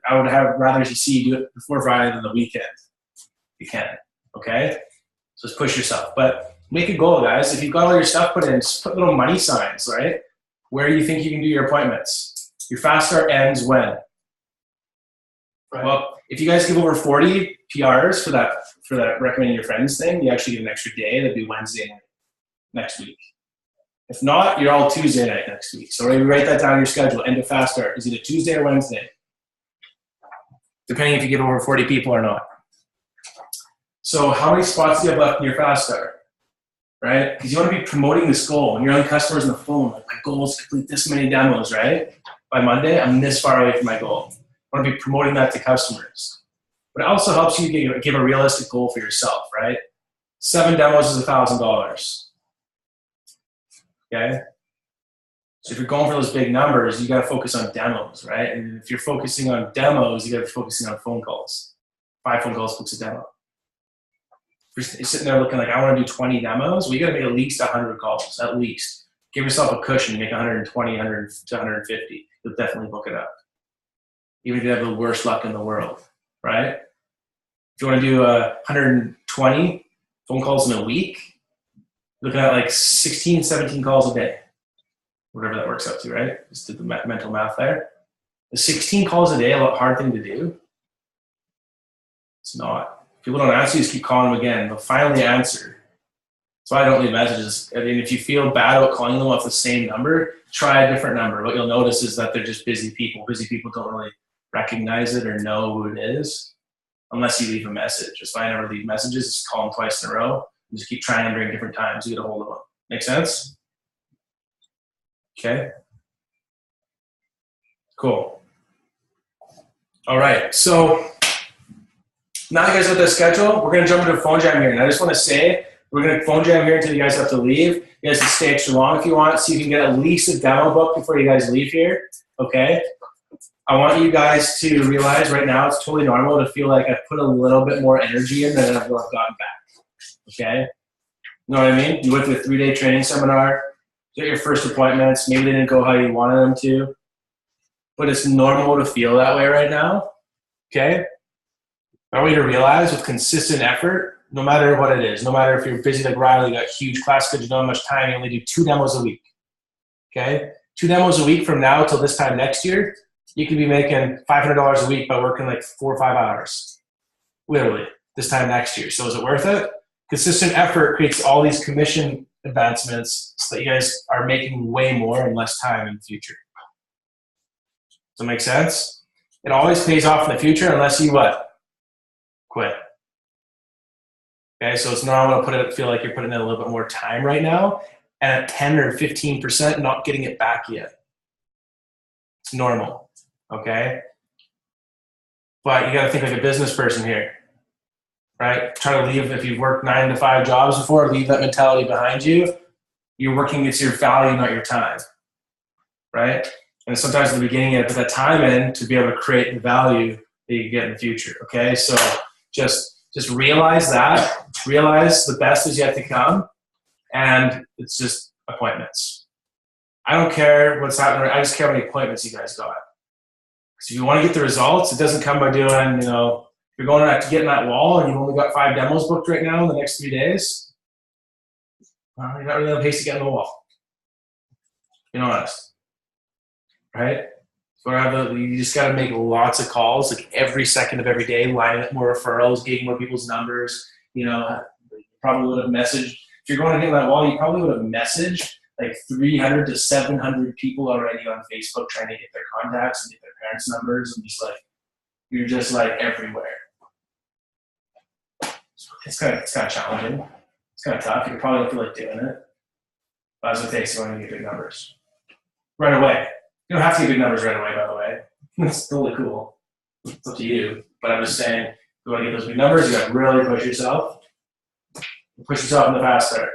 I would have rather see you do it before Friday than the weekend. You can. Okay? So just push yourself. But make a goal, guys. If you've got all your stuff put in, just put little money signs, right? Where you think you can do your appointments. Your fast start ends when? Right. Well, if you guys give over 40 PRs for that recommending your friends thing, you actually get an extra day. That'd be Wednesday night next week. If not, you're all Tuesday night next week. So maybe write that down in your schedule. End of fast start is either Tuesday or Wednesday, depending if you give over 40 people or not. So how many spots do you have left in your fast start? Right? Because you want to be promoting this goal. When you're on customers on the phone, like, my goal is to complete this many demos, right? By Monday, I'm this far away from my goal. I want to be promoting that to customers. But it also helps you give a realistic goal for yourself, right? 7 demos is $1,000. Okay? So if you're going for those big numbers, you got to focus on demos, right? And if you're focusing on demos, you got to be focusing on phone calls. 5 phone calls books a demo. If you're sitting there looking like, I want to do 20 demos, well, you got to make at least 100 calls, at least. Give yourself a cushion, make 120, 100 to 150. You'll definitely book it up. Even if you have the worst luck in the world, right? If you want to do 120 phone calls in a week, looking at like 16, 17 calls a day, whatever that works out to, right? Just did the mental math there. Is 16 calls a day a hard thing to do? It's not. If people don't answer, you just keep calling them again. They'll finally answer. That's why I don't leave messages. I mean, if you feel bad about calling them off the same number, try a different number. What you'll notice is that they're just busy people. Busy people don't really recognize it or know who it is unless you leave a message. That's why I never leave messages. Just call them twice in a row. And just keep trying them during different times to get a hold of them. Make sense? Okay. Cool. All right. So now you guys have the schedule. We're going to jump into a phone jam here. And I just want to say, we're going to phone jam here until you guys have to leave. You guys can stay extra long if you want, so you can get at least a demo book before you guys leave here. Okay? I want you guys to realize right now it's totally normal to feel like I put a little bit more energy in than I've gotten back. Okay? You know what I mean? You went through a 3-day training seminar, get your first appointments, maybe they didn't go how you wanted them to, but it's normal to feel that way right now. Okay? I want you to realize with consistent effort, no matter what it is, no matter if you're busy like Riley, got huge class schedule, you don't have much time, you only do 2 demos a week. Okay? 2 demos a week from now till this time next year, you could be making $500 a week by working like 4 or 5 hours. Literally, this time next year. So is it worth it? Consistent effort creates all these commission advancements so that you guys are making way more in less time in the future. Does that make sense? It always pays off in the future unless you what? Quit. Okay, so it's normal to feel like you're putting in a little bit more time right now, and at 10 or 15% not getting it back yet. It's normal. Okay? but you got to think like a business person here, right? Try to leave, if you've worked 9 to 5 jobs before, leave that mentality behind you. You're working, it's your value, not your time, right? And sometimes in the beginning, you have to put that time in to be able to create the value that you get in the future, okay? So just realize that. Realize the best is yet to come, and it's just appointments. I don't care what's happening. I just care how many appointments you guys got. Because if you want to get the results, it doesn't come by doing, you know, if you're going to get in that wall and you've only got 5 demos booked right now in the next 3 days, well, you're not really on pace to get in the wall. Be honest. Right? So you just got to make lots of calls, like every second of every day, lining up more referrals, getting more people's numbers. You know, you probably would have messaged, if you're going to hit that wall, you probably would have messaged like 300 to 700 people already on Facebook trying to get their contacts and get their parents' numbers, and just like, you're just like everywhere. It's kind of challenging. It's kind of tough. You probably don't feel like doing it. But that's what it takes to want to get big numbers. Right away. You don't have to get big numbers right away, by the way. It's totally cool. It's up to you. But I'm just saying, if you want to get those big numbers, you got to really push yourself. Push yourself in the fast start.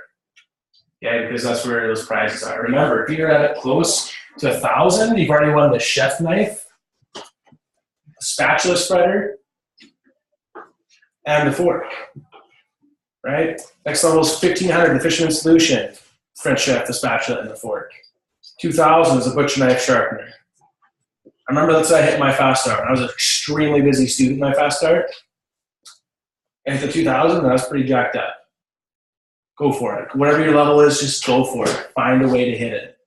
Yeah, because that's where those prizes are. Remember, if you're at it close to 1,000, you've already won the chef knife, the spatula spreader, and the fork. Right? Next level is 1,500, the fisherman solution, French chef, the spatula, and the fork. 2,000 is a butcher knife sharpener. I remember that's what I hit my fast start. I was an extremely busy student in my fast start. And at the 2,000, I was pretty jacked up. Go for it. Whatever your level is, just go for it. Find a way to hit it.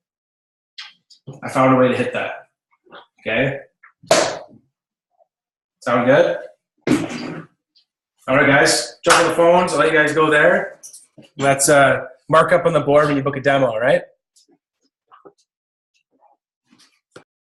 I found a way to hit that. Okay? Sound good? All right, guys. Jump on the phones. I'll let you guys go there. Let's mark up on the board when you book a demo, all right?